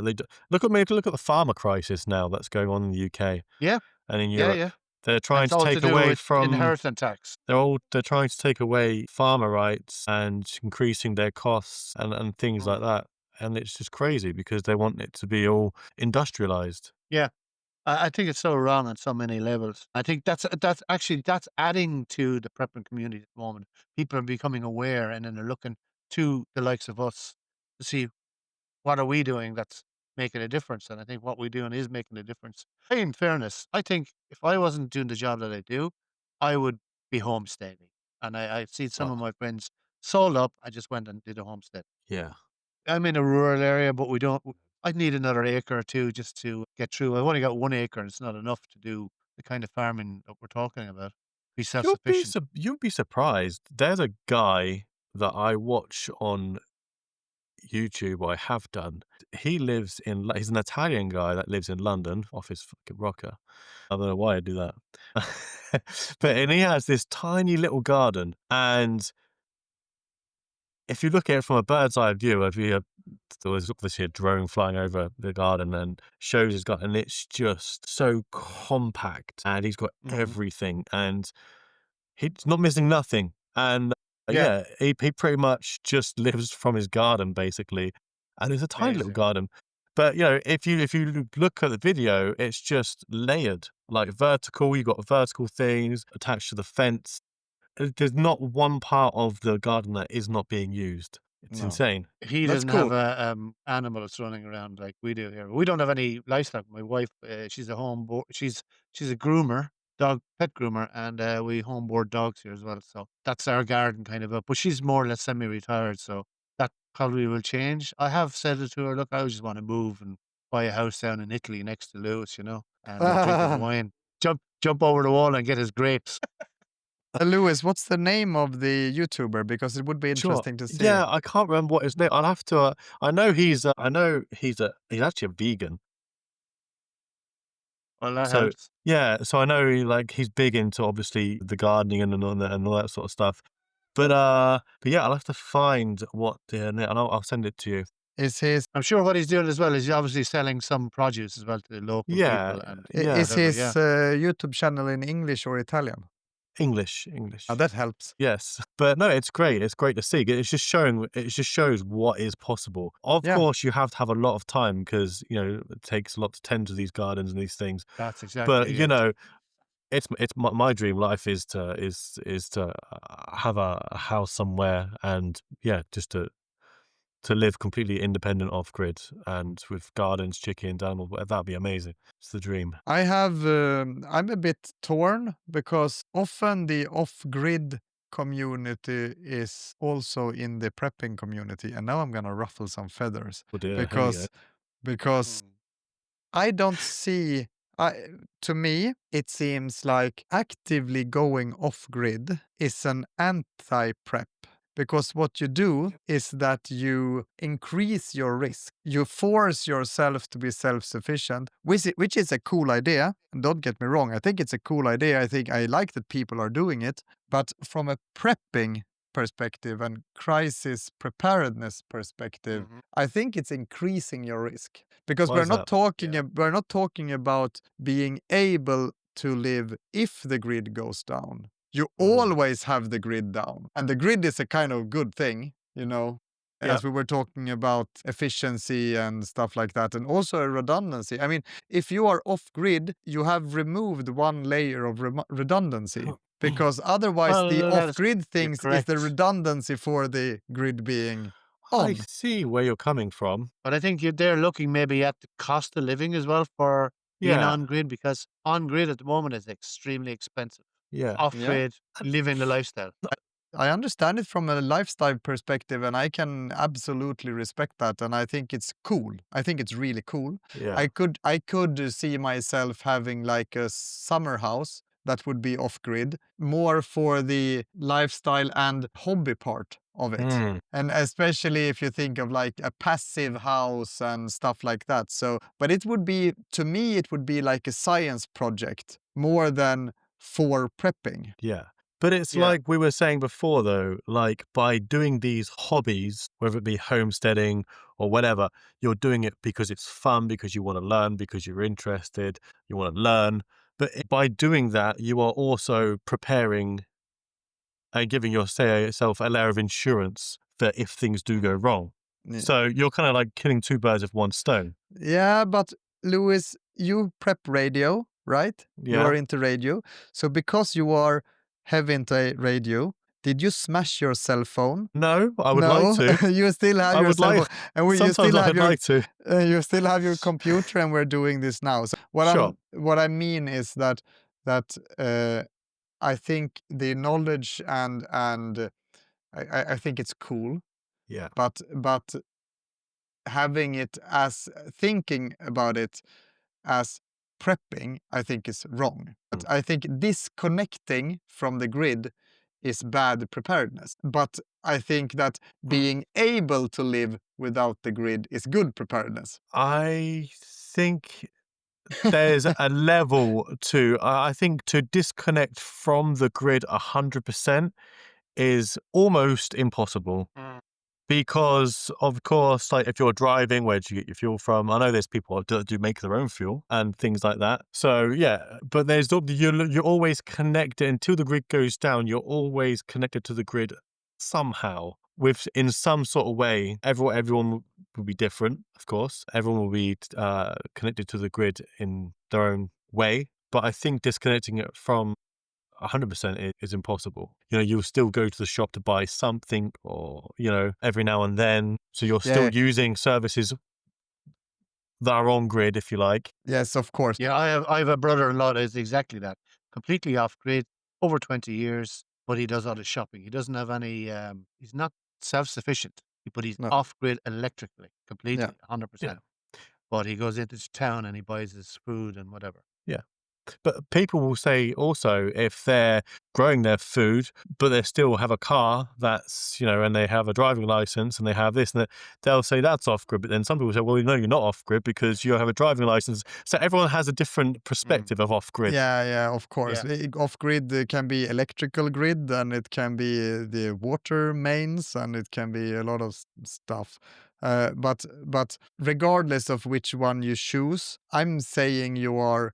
[SPEAKER 1] they d look at the farmer crisis now that's going on in the UK
[SPEAKER 2] Yeah,
[SPEAKER 1] and in
[SPEAKER 2] yeah,
[SPEAKER 1] Europe.
[SPEAKER 2] yeah.
[SPEAKER 1] They're
[SPEAKER 2] And
[SPEAKER 1] trying
[SPEAKER 2] it's
[SPEAKER 1] to
[SPEAKER 2] all to
[SPEAKER 1] take
[SPEAKER 2] do
[SPEAKER 1] away
[SPEAKER 2] with
[SPEAKER 1] from
[SPEAKER 2] inheritance tax.
[SPEAKER 1] they're trying to take away farmer rights and increasing their costs and things
[SPEAKER 2] Mm.
[SPEAKER 1] like that, and it's just crazy because they want it to be all industrialized.
[SPEAKER 2] Yeah. I think it's so wrong on so many levels. I think that's actually that's adding to the prepping community at the moment. People are becoming aware, and then they're looking to the likes of us to see what are we doing that's making a difference? And I think what we're doing is making a difference. In fairness, I think if I wasn't doing the job that I do, I would be homesteading. And I've seen some of
[SPEAKER 1] Oh,
[SPEAKER 2] my friends sold up. I just went and did a homestead.
[SPEAKER 1] yeah.
[SPEAKER 2] I'm in a rural area, but we don't. I'd need another acre or two just to get through. I've only got 1 acre, and it's not enough to do the kind of farming that we're talking about. Be self-sufficient.
[SPEAKER 1] You'd be surprised. There's a guy that I watch on YouTube, or I have done. He lives in, he's an Italian guy that lives in London off his fucking rocker. I don't know why I do that. And he has this tiny little garden. And if you look at it from a bird's eye view, if you there's obviously a drone flying over the garden and shows his garden, and it's just so compact, and he's got
[SPEAKER 2] Mhm.
[SPEAKER 1] everything, and he's not missing nothing. And
[SPEAKER 2] Yeah.
[SPEAKER 1] yeah, he pretty much just lives from his garden basically, and it's a tiny little
[SPEAKER 2] Amazing.
[SPEAKER 1] garden. But if you look at the video, it's just layered, like vertical. You got vertical things attached to the fence. There's not one part of the garden that is not being used. It's
[SPEAKER 3] No.
[SPEAKER 1] insane.
[SPEAKER 2] He
[SPEAKER 3] That's
[SPEAKER 2] doesn't have
[SPEAKER 3] cool.
[SPEAKER 2] animals running around like we do here. We don't have any livestock. My wife, she's a she's a groomer, pet groomer, and we home board dogs here as well. So that's our garden kind of. But she's more or less semi-retired, so that probably will change. I have said it to her. Look, I just want to move and buy a house down in Italy next to Lewis, and drink his wine, jump over the wall and get his grapes.
[SPEAKER 3] Lewis, what's the name of the YouTuber? Because it would be
[SPEAKER 1] Sure.
[SPEAKER 3] interesting to see.
[SPEAKER 1] Yeah, I can't remember what his name. I'll have to. I know he's actually a vegan.
[SPEAKER 2] Well, that
[SPEAKER 1] So
[SPEAKER 2] helps.
[SPEAKER 1] yeah, so I know he's big into obviously the gardening and all that sort of stuff. But yeah, I'll have to find what the and I'll send it to you.
[SPEAKER 3] Is his
[SPEAKER 2] I'm sure what he's doing as well is he's obviously selling some produce as well to the local
[SPEAKER 1] Yeah,
[SPEAKER 2] people and
[SPEAKER 1] yeah,
[SPEAKER 3] is
[SPEAKER 2] whatever.
[SPEAKER 3] his
[SPEAKER 2] Yeah.
[SPEAKER 3] YouTube channel in English or Italian?
[SPEAKER 1] English,
[SPEAKER 3] Oh,
[SPEAKER 1] English.
[SPEAKER 3] that helps.
[SPEAKER 1] Yes, but no, it's great. It's great to see. It just shows what is possible. Of
[SPEAKER 3] Yeah.
[SPEAKER 1] course, you have to have a lot of time because it takes a lot to tend to these gardens and these things.
[SPEAKER 2] That's
[SPEAKER 1] But
[SPEAKER 2] exactly it.
[SPEAKER 1] it's my dream life is to have a house somewhere, and yeah, just to live completely independent off grid and with gardens, chickens, animals. That'd be amazing. It's the dream.
[SPEAKER 3] I'm a bit torn because often the off-grid community is also in the prepping community, and now I'm gonna ruffle some feathers
[SPEAKER 1] Oh dear, here we go.
[SPEAKER 3] because because
[SPEAKER 2] Mm.
[SPEAKER 3] I don't see. To me, it seems like actively going off grid is an anti prep. Because what you do is that you increase your risk. You force yourself to be self sufficient, which is a cool idea. And don't get me wrong, I think it's a cool idea. I think I like that people are doing it. But from a prepping perspective and crisis preparedness perspective,
[SPEAKER 2] Mhm.
[SPEAKER 3] I think it's increasing your risk because
[SPEAKER 1] Why is that?
[SPEAKER 2] Yeah.
[SPEAKER 3] we're not talking about being able to live if the grid goes down. You
[SPEAKER 2] Mhm.
[SPEAKER 3] always have the grid down, and the grid is a kind of good thing,
[SPEAKER 1] Yeah.
[SPEAKER 3] as we were talking about efficiency and stuff like that, and also a redundancy. I mean, if you are off grid, you have removed one layer of redundancy because otherwise the
[SPEAKER 2] Well,
[SPEAKER 3] off grid
[SPEAKER 2] you're
[SPEAKER 3] things is the
[SPEAKER 2] correct.
[SPEAKER 3] redundancy for the grid being
[SPEAKER 1] I
[SPEAKER 3] on.
[SPEAKER 1] see where you're coming from.
[SPEAKER 2] But I think they're looking maybe at the cost of living as well for being
[SPEAKER 1] Yeah,
[SPEAKER 2] on grid because on grid at the moment is extremely expensive.
[SPEAKER 1] yeah.
[SPEAKER 2] Off
[SPEAKER 3] Yeah.
[SPEAKER 2] grid, living the lifestyle.
[SPEAKER 3] I understand it from a lifestyle perspective, and I can absolutely respect that. And I think it's cool. I think it's really cool.
[SPEAKER 1] Yeah.
[SPEAKER 3] I could see myself having like a summer house that would be off grid, more for the lifestyle and hobby part of it.
[SPEAKER 1] Mm,
[SPEAKER 3] And especially if you think of like a passive house and stuff like that. So, but it would be, to me, it would be like a science project more than for prepping.
[SPEAKER 1] yeah. But it's
[SPEAKER 2] Yeah.
[SPEAKER 1] like we were saying before, though, like by doing these hobbies, whether it be homesteading or whatever, you're doing it because it's fun, because you want to learn, because you're interested, you want to learn. But by doing that, you are also preparing and giving yourself a layer of insurance that if things do go
[SPEAKER 2] Mhm.
[SPEAKER 1] wrong. So you're kind of like killing two birds with one stone.
[SPEAKER 3] Yeah, but Louis, you prep radio, right? You are
[SPEAKER 1] Yeah.
[SPEAKER 3] into radio. So because you are heavy into radio, did you smash your cell phone?
[SPEAKER 1] No, I would like
[SPEAKER 3] No,
[SPEAKER 1] to.
[SPEAKER 3] you still have
[SPEAKER 1] I
[SPEAKER 3] your
[SPEAKER 1] would
[SPEAKER 3] cell
[SPEAKER 1] like.
[SPEAKER 3] phone, and you
[SPEAKER 1] Sometimes
[SPEAKER 3] still have
[SPEAKER 1] I'd like to.
[SPEAKER 3] you still have your computer, and we're doing this now. So
[SPEAKER 1] Sure.
[SPEAKER 3] what I mean is that I think the knowledge and I think it's cool,
[SPEAKER 1] Yeah.
[SPEAKER 3] but having it as thinking about it as prepping, I think is wrong. But
[SPEAKER 1] Mm.
[SPEAKER 3] I think disconnecting from the grid is bad preparedness. But I think that being able to live without the grid is good preparedness.
[SPEAKER 1] I think there's a level to I think to disconnect from the grid 100% is almost impossible. Because, of course, like, if you're driving, where do you get your fuel from? I know there's people that do make their own fuel and things like that. So, yeah, but you're always connected until the grid goes down, you're always connected to the grid somehow in some sort of way. Everyone will be different, of course. Everyone will be connected to the grid in their own way. But I think disconnecting it from 100% is impossible. You'll still go to the shop to buy something or, every now and then. So you're still
[SPEAKER 3] Yeah.
[SPEAKER 1] using services that are on grid, if you like.
[SPEAKER 3] Yes, of course.
[SPEAKER 2] Yeah, I have a brother-in-law that is exactly that. Completely off grid, over 20 years, but he does all his shopping. He doesn't have any, he's not self-sufficient, but he's
[SPEAKER 3] No.
[SPEAKER 2] off grid electrically,
[SPEAKER 3] Yeah.
[SPEAKER 2] completely,
[SPEAKER 1] Yeah.
[SPEAKER 2] 100%. But he goes into town and he buys his food and whatever.
[SPEAKER 1] Yeah. But people will say also if they're growing their food, but they still have a car that's, and they have a driving license and they have this and that, they'll say that's off grid. But then some people say, well, no, you're not off grid because you have a driving license. So everyone has a different perspective of off grid.
[SPEAKER 3] Yeah, of course.
[SPEAKER 2] Yeah.
[SPEAKER 3] Off grid can be electrical grid, and it can be the water mains, and it can be a lot of stuff. But regardless of which one you choose, I'm saying you are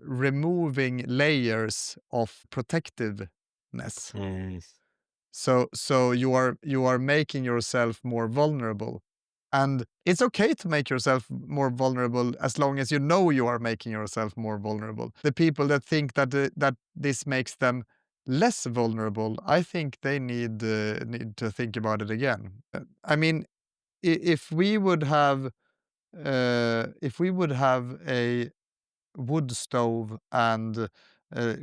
[SPEAKER 3] removing layers of protectiveness. So you are making yourself more vulnerable. And it's okay to make yourself more vulnerable as long as you know you are making yourself more vulnerable. The people that think that this makes them less vulnerable, I think they need to think about it again. I mean, if we would have a wood stove and a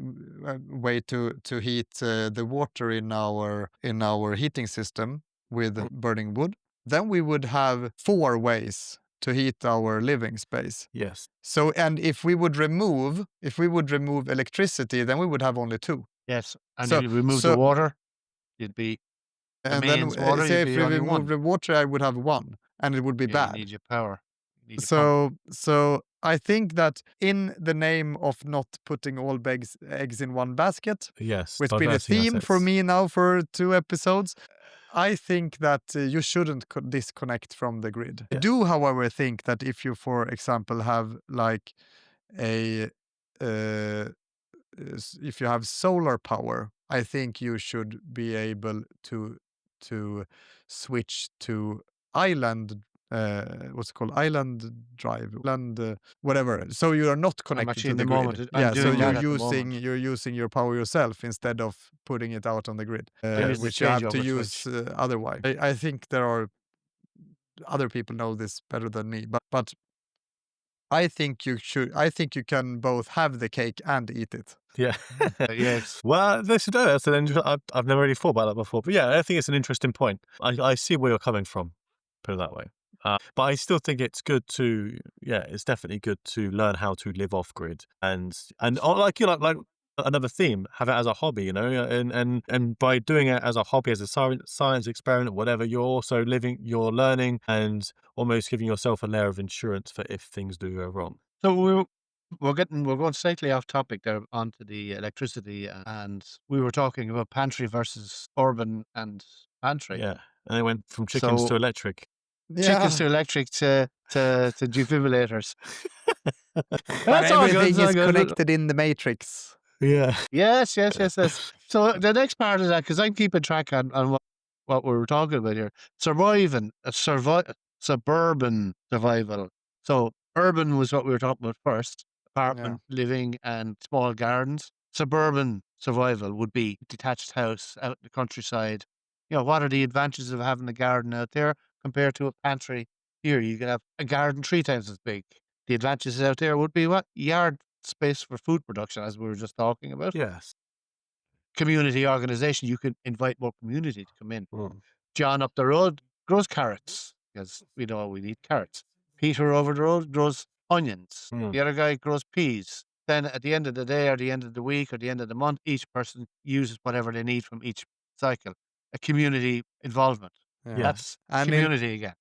[SPEAKER 3] way to heat the water in our heating system with burning wood, then we would have 4 ways to heat our living space.
[SPEAKER 1] Yes.
[SPEAKER 3] So, and if we would remove electricity, then we would have only 2.
[SPEAKER 2] Yes. And if
[SPEAKER 3] So
[SPEAKER 2] you remove the
[SPEAKER 3] so
[SPEAKER 2] water, you'd be the
[SPEAKER 3] and then
[SPEAKER 2] mains water, you'd
[SPEAKER 3] say if
[SPEAKER 2] be
[SPEAKER 3] we
[SPEAKER 2] only
[SPEAKER 3] remove
[SPEAKER 2] one.
[SPEAKER 3] the water, I would have 1, and it would be
[SPEAKER 2] Yeah, you
[SPEAKER 3] bad.
[SPEAKER 2] need your power. You need your power.
[SPEAKER 3] So I think that in the name of not putting all eggs in one basket,
[SPEAKER 1] Yes.
[SPEAKER 3] which has been a
[SPEAKER 1] Diverting
[SPEAKER 3] theme for
[SPEAKER 1] assets.
[SPEAKER 3] me now for 2 episodes, I think that you shouldn't disconnect from the grid. I
[SPEAKER 1] Yeah.
[SPEAKER 3] do, however, think that if you, for example, have like a uh, if you have solar power, I think you should be able to switch to island. What's it called? Island drive, island, whatever. So you are not
[SPEAKER 2] I'm
[SPEAKER 3] connected
[SPEAKER 2] actually
[SPEAKER 3] to
[SPEAKER 2] in
[SPEAKER 3] the
[SPEAKER 2] the
[SPEAKER 3] grid.
[SPEAKER 2] moment. I'm
[SPEAKER 3] Yeah. So
[SPEAKER 2] doing
[SPEAKER 3] you're
[SPEAKER 2] that at the
[SPEAKER 3] using
[SPEAKER 2] moment.
[SPEAKER 3] your power yourself instead of putting it out on the grid,
[SPEAKER 2] There is the
[SPEAKER 3] which you have to
[SPEAKER 2] changeover
[SPEAKER 3] use
[SPEAKER 2] switch.
[SPEAKER 3] otherwise. I think there are other people know this better than me, but I think you should. I think you can both have the cake and eat it.
[SPEAKER 1] Yeah.
[SPEAKER 2] Yes.
[SPEAKER 1] Well, that's an I've never really thought about that before. But yeah, I think it's an interesting point. I see where you're coming from, put it that way. But I still think it's good to, yeah, it's definitely good to learn how to live off grid and like like another theme, have it as a hobby, and by doing it as a hobby, as a science experiment, whatever, you're learning and almost giving yourself a layer of insurance for if things do go wrong.
[SPEAKER 2] So we're going slightly off topic there onto the electricity, and we were talking about pantry versus urban and pantry.
[SPEAKER 1] Yeah, and it went from chickens to
[SPEAKER 2] So
[SPEAKER 1] electric.
[SPEAKER 2] chickens
[SPEAKER 3] Yeah.
[SPEAKER 2] to electric to defibrillators.
[SPEAKER 3] But
[SPEAKER 2] That's all good.
[SPEAKER 3] everything
[SPEAKER 2] It's all
[SPEAKER 3] is
[SPEAKER 2] good.
[SPEAKER 3] connected in the matrix.
[SPEAKER 1] Yeah.
[SPEAKER 2] Yes. So the next part of that, because I'm keeping track on what we were talking about here, surviving suburban survival. So urban was what we were talking about first,
[SPEAKER 3] Yeah.
[SPEAKER 2] apartment living and small gardens. Suburban survival would be detached house out in the countryside. What are the advantages of having a garden out there compared to a pantry here? You can have a garden 3 times as big. The advantages out there would be what? Yard space for food production, as we were just talking about.
[SPEAKER 1] Yes.
[SPEAKER 2] Community organization, you could invite more community to come in.
[SPEAKER 1] Mm.
[SPEAKER 2] John up the road grows carrots, because we know we need carrots. Peter over the road grows onions.
[SPEAKER 1] Mm.
[SPEAKER 2] The other guy grows peas. then at the end of the day or the end of the week or the end of the month, each person uses whatever they need from each cycle. A community involvement.
[SPEAKER 3] Yeah.
[SPEAKER 2] That's
[SPEAKER 1] Yes.
[SPEAKER 3] And
[SPEAKER 2] community again.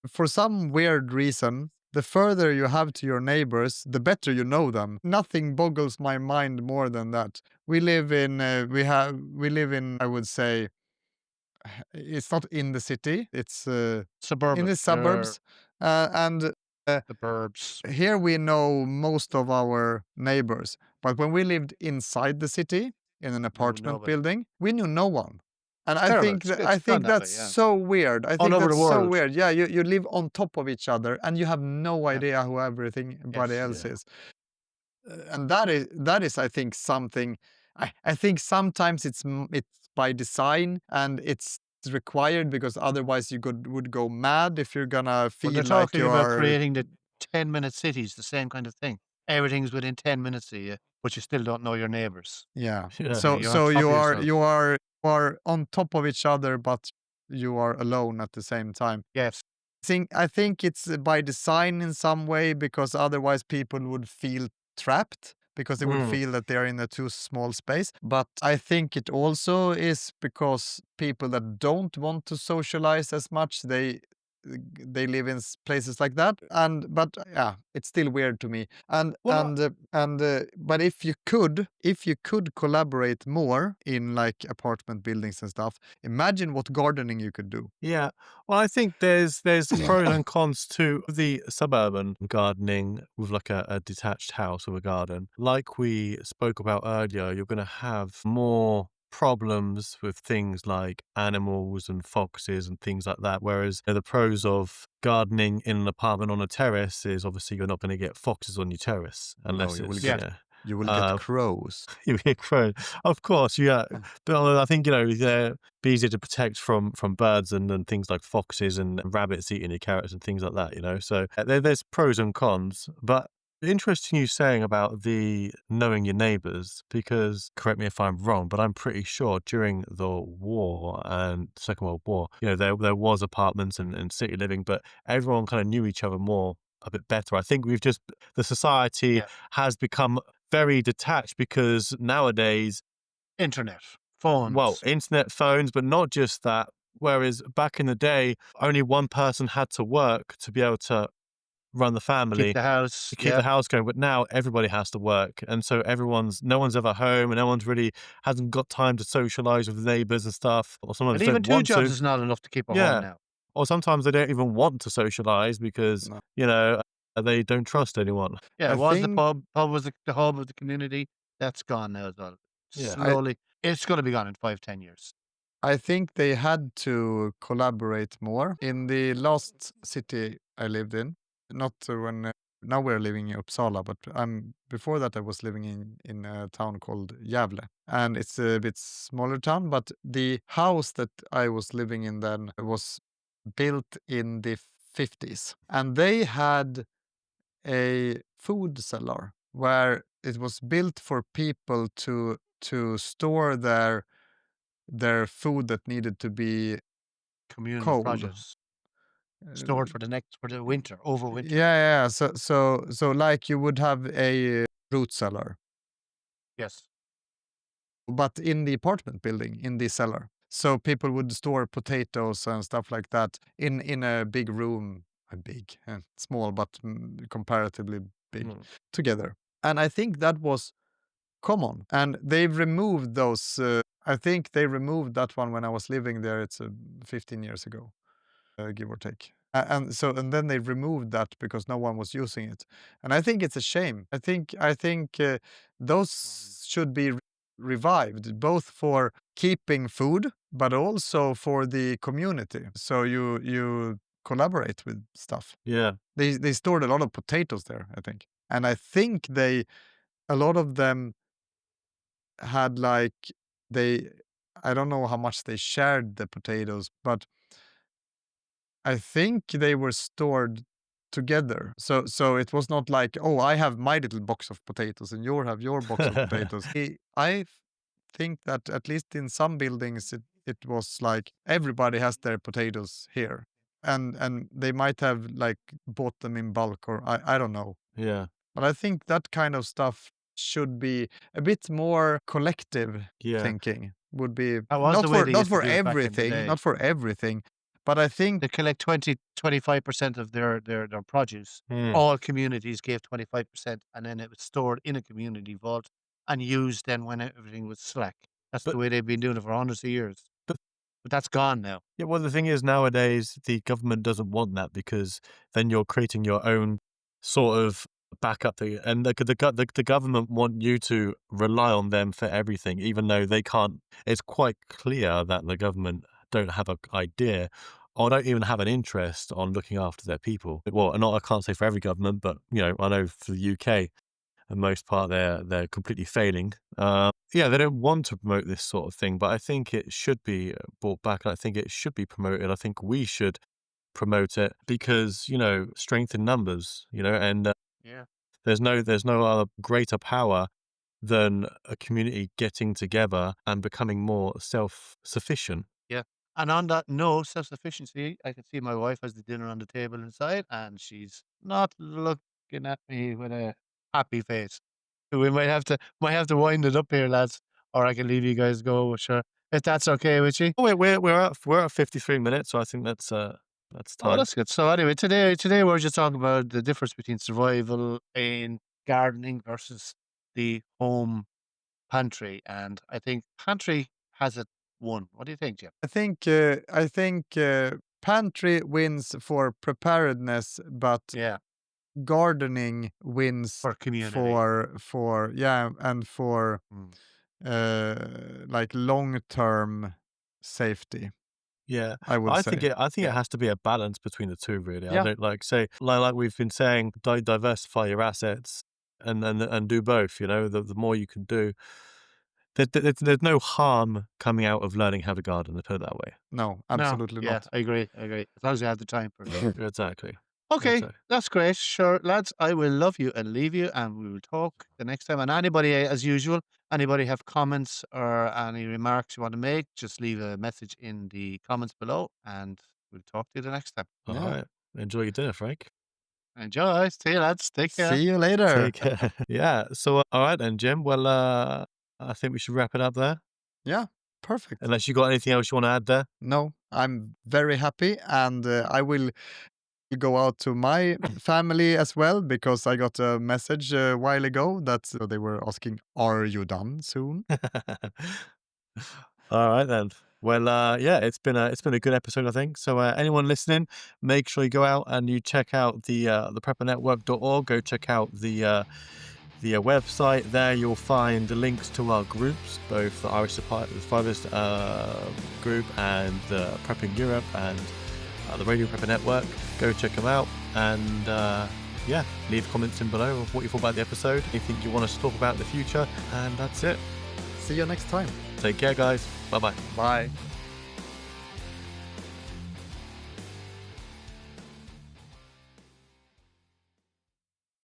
[SPEAKER 3] for some weird reason, the further you have to your neighbors, the better you know them. Nothing boggles my mind more than that. We live in, I would say, it's not in the city. It's in
[SPEAKER 2] Suburban.
[SPEAKER 3] the
[SPEAKER 2] You're
[SPEAKER 3] suburbs, and
[SPEAKER 2] the burbs.
[SPEAKER 3] here we know most of our neighbors. But when we lived inside the city in an
[SPEAKER 2] No,
[SPEAKER 3] apartment
[SPEAKER 2] nobody.
[SPEAKER 3] building, we knew no one. And
[SPEAKER 2] Terrible.
[SPEAKER 3] I
[SPEAKER 2] It's gone
[SPEAKER 3] think
[SPEAKER 2] that way,
[SPEAKER 3] that's
[SPEAKER 2] yeah.
[SPEAKER 3] so weird. I
[SPEAKER 2] All
[SPEAKER 3] think
[SPEAKER 2] over the
[SPEAKER 3] that's so
[SPEAKER 2] world.
[SPEAKER 3] weird. Yeah, you live on top of each other and you have no
[SPEAKER 2] Yeah.
[SPEAKER 3] idea who everybody
[SPEAKER 2] Yes.
[SPEAKER 3] else
[SPEAKER 1] Yeah.
[SPEAKER 3] is. And that is I think something I think sometimes it's by design and it's required because otherwise you would go mad if you're gonna
[SPEAKER 2] Well, they're
[SPEAKER 3] feel like
[SPEAKER 2] talking
[SPEAKER 3] you
[SPEAKER 2] about
[SPEAKER 3] are.
[SPEAKER 2] creating the 10-minute cities, the same kind of thing. Everything's within 10 minutes of you, but you still don't know your neighbors.
[SPEAKER 3] Yeah.
[SPEAKER 1] Yeah.
[SPEAKER 2] You're on top of yourself.
[SPEAKER 3] You are on top of each other, but you are alone at the same time.
[SPEAKER 2] Yes.
[SPEAKER 3] I think it's by design in some way because otherwise people would feel trapped because they would
[SPEAKER 1] Mm.
[SPEAKER 3] feel that they're in a too small space. But I think it also is because people that don't want to socialize as much, they live in places like that. And but yeah, it's still weird to me.
[SPEAKER 1] Well,
[SPEAKER 3] But if you could collaborate more in like apartment buildings and stuff, imagine what gardening you could do.
[SPEAKER 1] yeah. Well, I think there's pros and cons to the suburban gardening with like a detached house with a garden. Like we spoke about earlier, you're going to have more problems with things like animals and foxes and things like that. Whereas the pros of gardening in an apartment on a terrace is obviously you're not going to get foxes on your terrace
[SPEAKER 3] No,
[SPEAKER 1] unless it's,
[SPEAKER 2] Yes.
[SPEAKER 3] you will get
[SPEAKER 1] uh,
[SPEAKER 3] crows.
[SPEAKER 1] you get crow. Of course, yeah. But I think, they're be easier to protect from birds and things like foxes and rabbits eating your carrots and things like that. So there's pros and cons. But interesting you saying about the knowing your neighbors, because correct me if I'm wrong, but I'm pretty sure during the war and Second World War, there was apartments and city living, but everyone kind of knew each other more a bit better. I think the society
[SPEAKER 2] Yeah.
[SPEAKER 1] has become very detached because nowadays,
[SPEAKER 2] Internet,
[SPEAKER 1] well,
[SPEAKER 2] phones,
[SPEAKER 1] internet, phones, but not just that. Whereas back in the day, only one person had to work to be able to run the
[SPEAKER 2] keep
[SPEAKER 1] family,
[SPEAKER 2] the house.
[SPEAKER 1] to keep
[SPEAKER 2] Yeah.
[SPEAKER 1] the house going. But now everybody has to work. And so no one's ever home and no one's really hasn't got time to socialize with neighbors and stuff, or
[SPEAKER 2] And
[SPEAKER 1] sometimes
[SPEAKER 2] even
[SPEAKER 1] don't
[SPEAKER 2] two
[SPEAKER 1] want
[SPEAKER 2] jobs
[SPEAKER 1] to.
[SPEAKER 2] is not enough to keep a home
[SPEAKER 1] Yeah.
[SPEAKER 2] now.
[SPEAKER 1] Or sometimes they don't even want to socialize because,
[SPEAKER 3] No.
[SPEAKER 1] they don't trust anyone.
[SPEAKER 2] Yeah,
[SPEAKER 3] I
[SPEAKER 2] it was the
[SPEAKER 3] think
[SPEAKER 2] pub. Pub was the hub of the community. That's gone now as well.
[SPEAKER 1] Yeah.
[SPEAKER 3] I
[SPEAKER 2] Slowly. It's going to be gone in 5, 10 years.
[SPEAKER 3] I think they had to collaborate more in the last city I lived in. Not when now we're living in Uppsala, but before that I was living in a town called Gävle, and it's a bit smaller town. But the house that I was living in then was built in the 50s, and they had a food cellar where it was built for people to store their food that needed to be
[SPEAKER 2] Communal
[SPEAKER 3] cold.
[SPEAKER 2] produce stored
[SPEAKER 3] Uh,
[SPEAKER 2] for the winter, over winter.
[SPEAKER 3] yeah. So like you would have a root cellar,
[SPEAKER 2] Yes.
[SPEAKER 3] but in the apartment building, in the cellar. So people would store potatoes and stuff like that in a big room, big, small, but comparatively big
[SPEAKER 1] Mm.
[SPEAKER 3] together. And I think that was common. And they've removed those. I think they removed that one when I was living there. It's 15 years ago, give or take. And then they removed that because no one was using it, and I think it's a shame. I think those should be revived, both for keeping food, but also for the community. So you collaborate with stuff.
[SPEAKER 1] Yeah.
[SPEAKER 3] They stored a lot of potatoes there, I think, and I think a lot of them had like they I don't know how much they shared the potatoes, but I think they were stored together. So it was not like, "Oh, I have my little box of potatoes and you have your box of potatoes." Think that at least in some buildings it was like everybody has their potatoes here. And they might have like bought them in bulk or I don't know.
[SPEAKER 1] Yeah.
[SPEAKER 3] But I think that kind of stuff should be a bit more collective
[SPEAKER 1] Yeah.
[SPEAKER 3] thinking. Would be
[SPEAKER 2] That was the way they
[SPEAKER 3] not
[SPEAKER 2] used to
[SPEAKER 3] for
[SPEAKER 2] do it back in the
[SPEAKER 3] everything,
[SPEAKER 2] day.
[SPEAKER 3] not for everything, but I think
[SPEAKER 2] They collect 25% of their produce.
[SPEAKER 1] Mm.
[SPEAKER 2] All communities gave 25%, and then it was stored in a community vault and used then when everything was slack. That's
[SPEAKER 1] But
[SPEAKER 2] the way they've been doing it for hundreds of years.
[SPEAKER 1] but
[SPEAKER 2] But that's gone now.
[SPEAKER 1] yeah, well, the thing is nowadays the government doesn't want that because then you're creating your own sort of backup thing, and the government want you to rely on them for everything, even though they can't. It's quite clear that the government don't have an idea or don't even have an interest on looking after their people. Well, not I can't say for every government, but I know for the UK, for the most part, they're completely failing. Yeah, they don't want to promote this sort of thing, but I think it should be brought back. And I think it should be promoted. I think we should promote it because strength in numbers. And
[SPEAKER 2] Yeah.
[SPEAKER 1] there's no other greater power than a community getting together and becoming more self-sufficient.
[SPEAKER 2] Yeah. And on that note, self-sufficiency, I can see my wife has the dinner on the table inside, and she's not looking at me with a happy face. So we might have to wind it up here, lads, or I can leave you guys go. Sure, if that's okay with you.
[SPEAKER 1] Oh, wait, we're at 53 minutes, so I think that's
[SPEAKER 2] Oh,
[SPEAKER 1] time.
[SPEAKER 2] that's good. So anyway, today we're just talking about the difference between survival in gardening versus the home pantry, and I think pantry has it won. What do you think, Jim?
[SPEAKER 3] I think pantry wins for preparedness, but
[SPEAKER 2] Yeah,
[SPEAKER 3] gardening wins
[SPEAKER 2] for community.
[SPEAKER 3] for yeah, and for
[SPEAKER 2] Mm.
[SPEAKER 3] like long-term safety,
[SPEAKER 1] Yeah,
[SPEAKER 3] I would
[SPEAKER 1] I
[SPEAKER 3] say.
[SPEAKER 1] think it
[SPEAKER 2] Yeah,
[SPEAKER 1] has to be a balance between the two, really. I
[SPEAKER 3] Yeah.
[SPEAKER 1] don't like say like we've been saying, diversify your assets and do both. The more you can do, there's no harm coming out of learning how to garden. Let's put it that way.
[SPEAKER 3] No,
[SPEAKER 2] no,
[SPEAKER 3] absolutely
[SPEAKER 2] yeah,
[SPEAKER 3] not.
[SPEAKER 2] I agree. I agree. As long as you have the time for it.
[SPEAKER 1] Exactly.
[SPEAKER 2] Okay,
[SPEAKER 1] Exactly.
[SPEAKER 2] that's great. Sure, lads, I will love you and leave you, and we will talk the next time. And anybody, as usual, anybody have comments or any remarks you want to make, just leave a message in the comments below, and we'll talk to you the next time.
[SPEAKER 1] All
[SPEAKER 3] Yeah.
[SPEAKER 1] right. Enjoy your dinner, Frank.
[SPEAKER 2] Enjoy. See you, lads. Take care.
[SPEAKER 3] See you later.
[SPEAKER 1] Take care. Yeah. So, all right then, Jim. Well, I think we should wrap it up there.
[SPEAKER 3] Yeah, perfect.
[SPEAKER 1] Unless you got anything else you want to add there.
[SPEAKER 3] No, I'm very happy, and I will go out to my family as well because I got a message a while ago that they were asking, "Are you done soon?"
[SPEAKER 1] All right then. Well, yeah, it's been a good episode, I think. So, anyone listening, make sure you go out and you check out the preppernetwork.org. Go check out the website. There you'll find the links to our groups, both the Irish Survivors group and the Prepping Europe and the Radio Prepper Network. Go check them out and yeah, leave comments in below of what you thought about the episode, anything you want us to talk about in the future, and that's it.
[SPEAKER 3] See you next time.
[SPEAKER 1] Take care, guys. Bye bye.
[SPEAKER 3] Bye.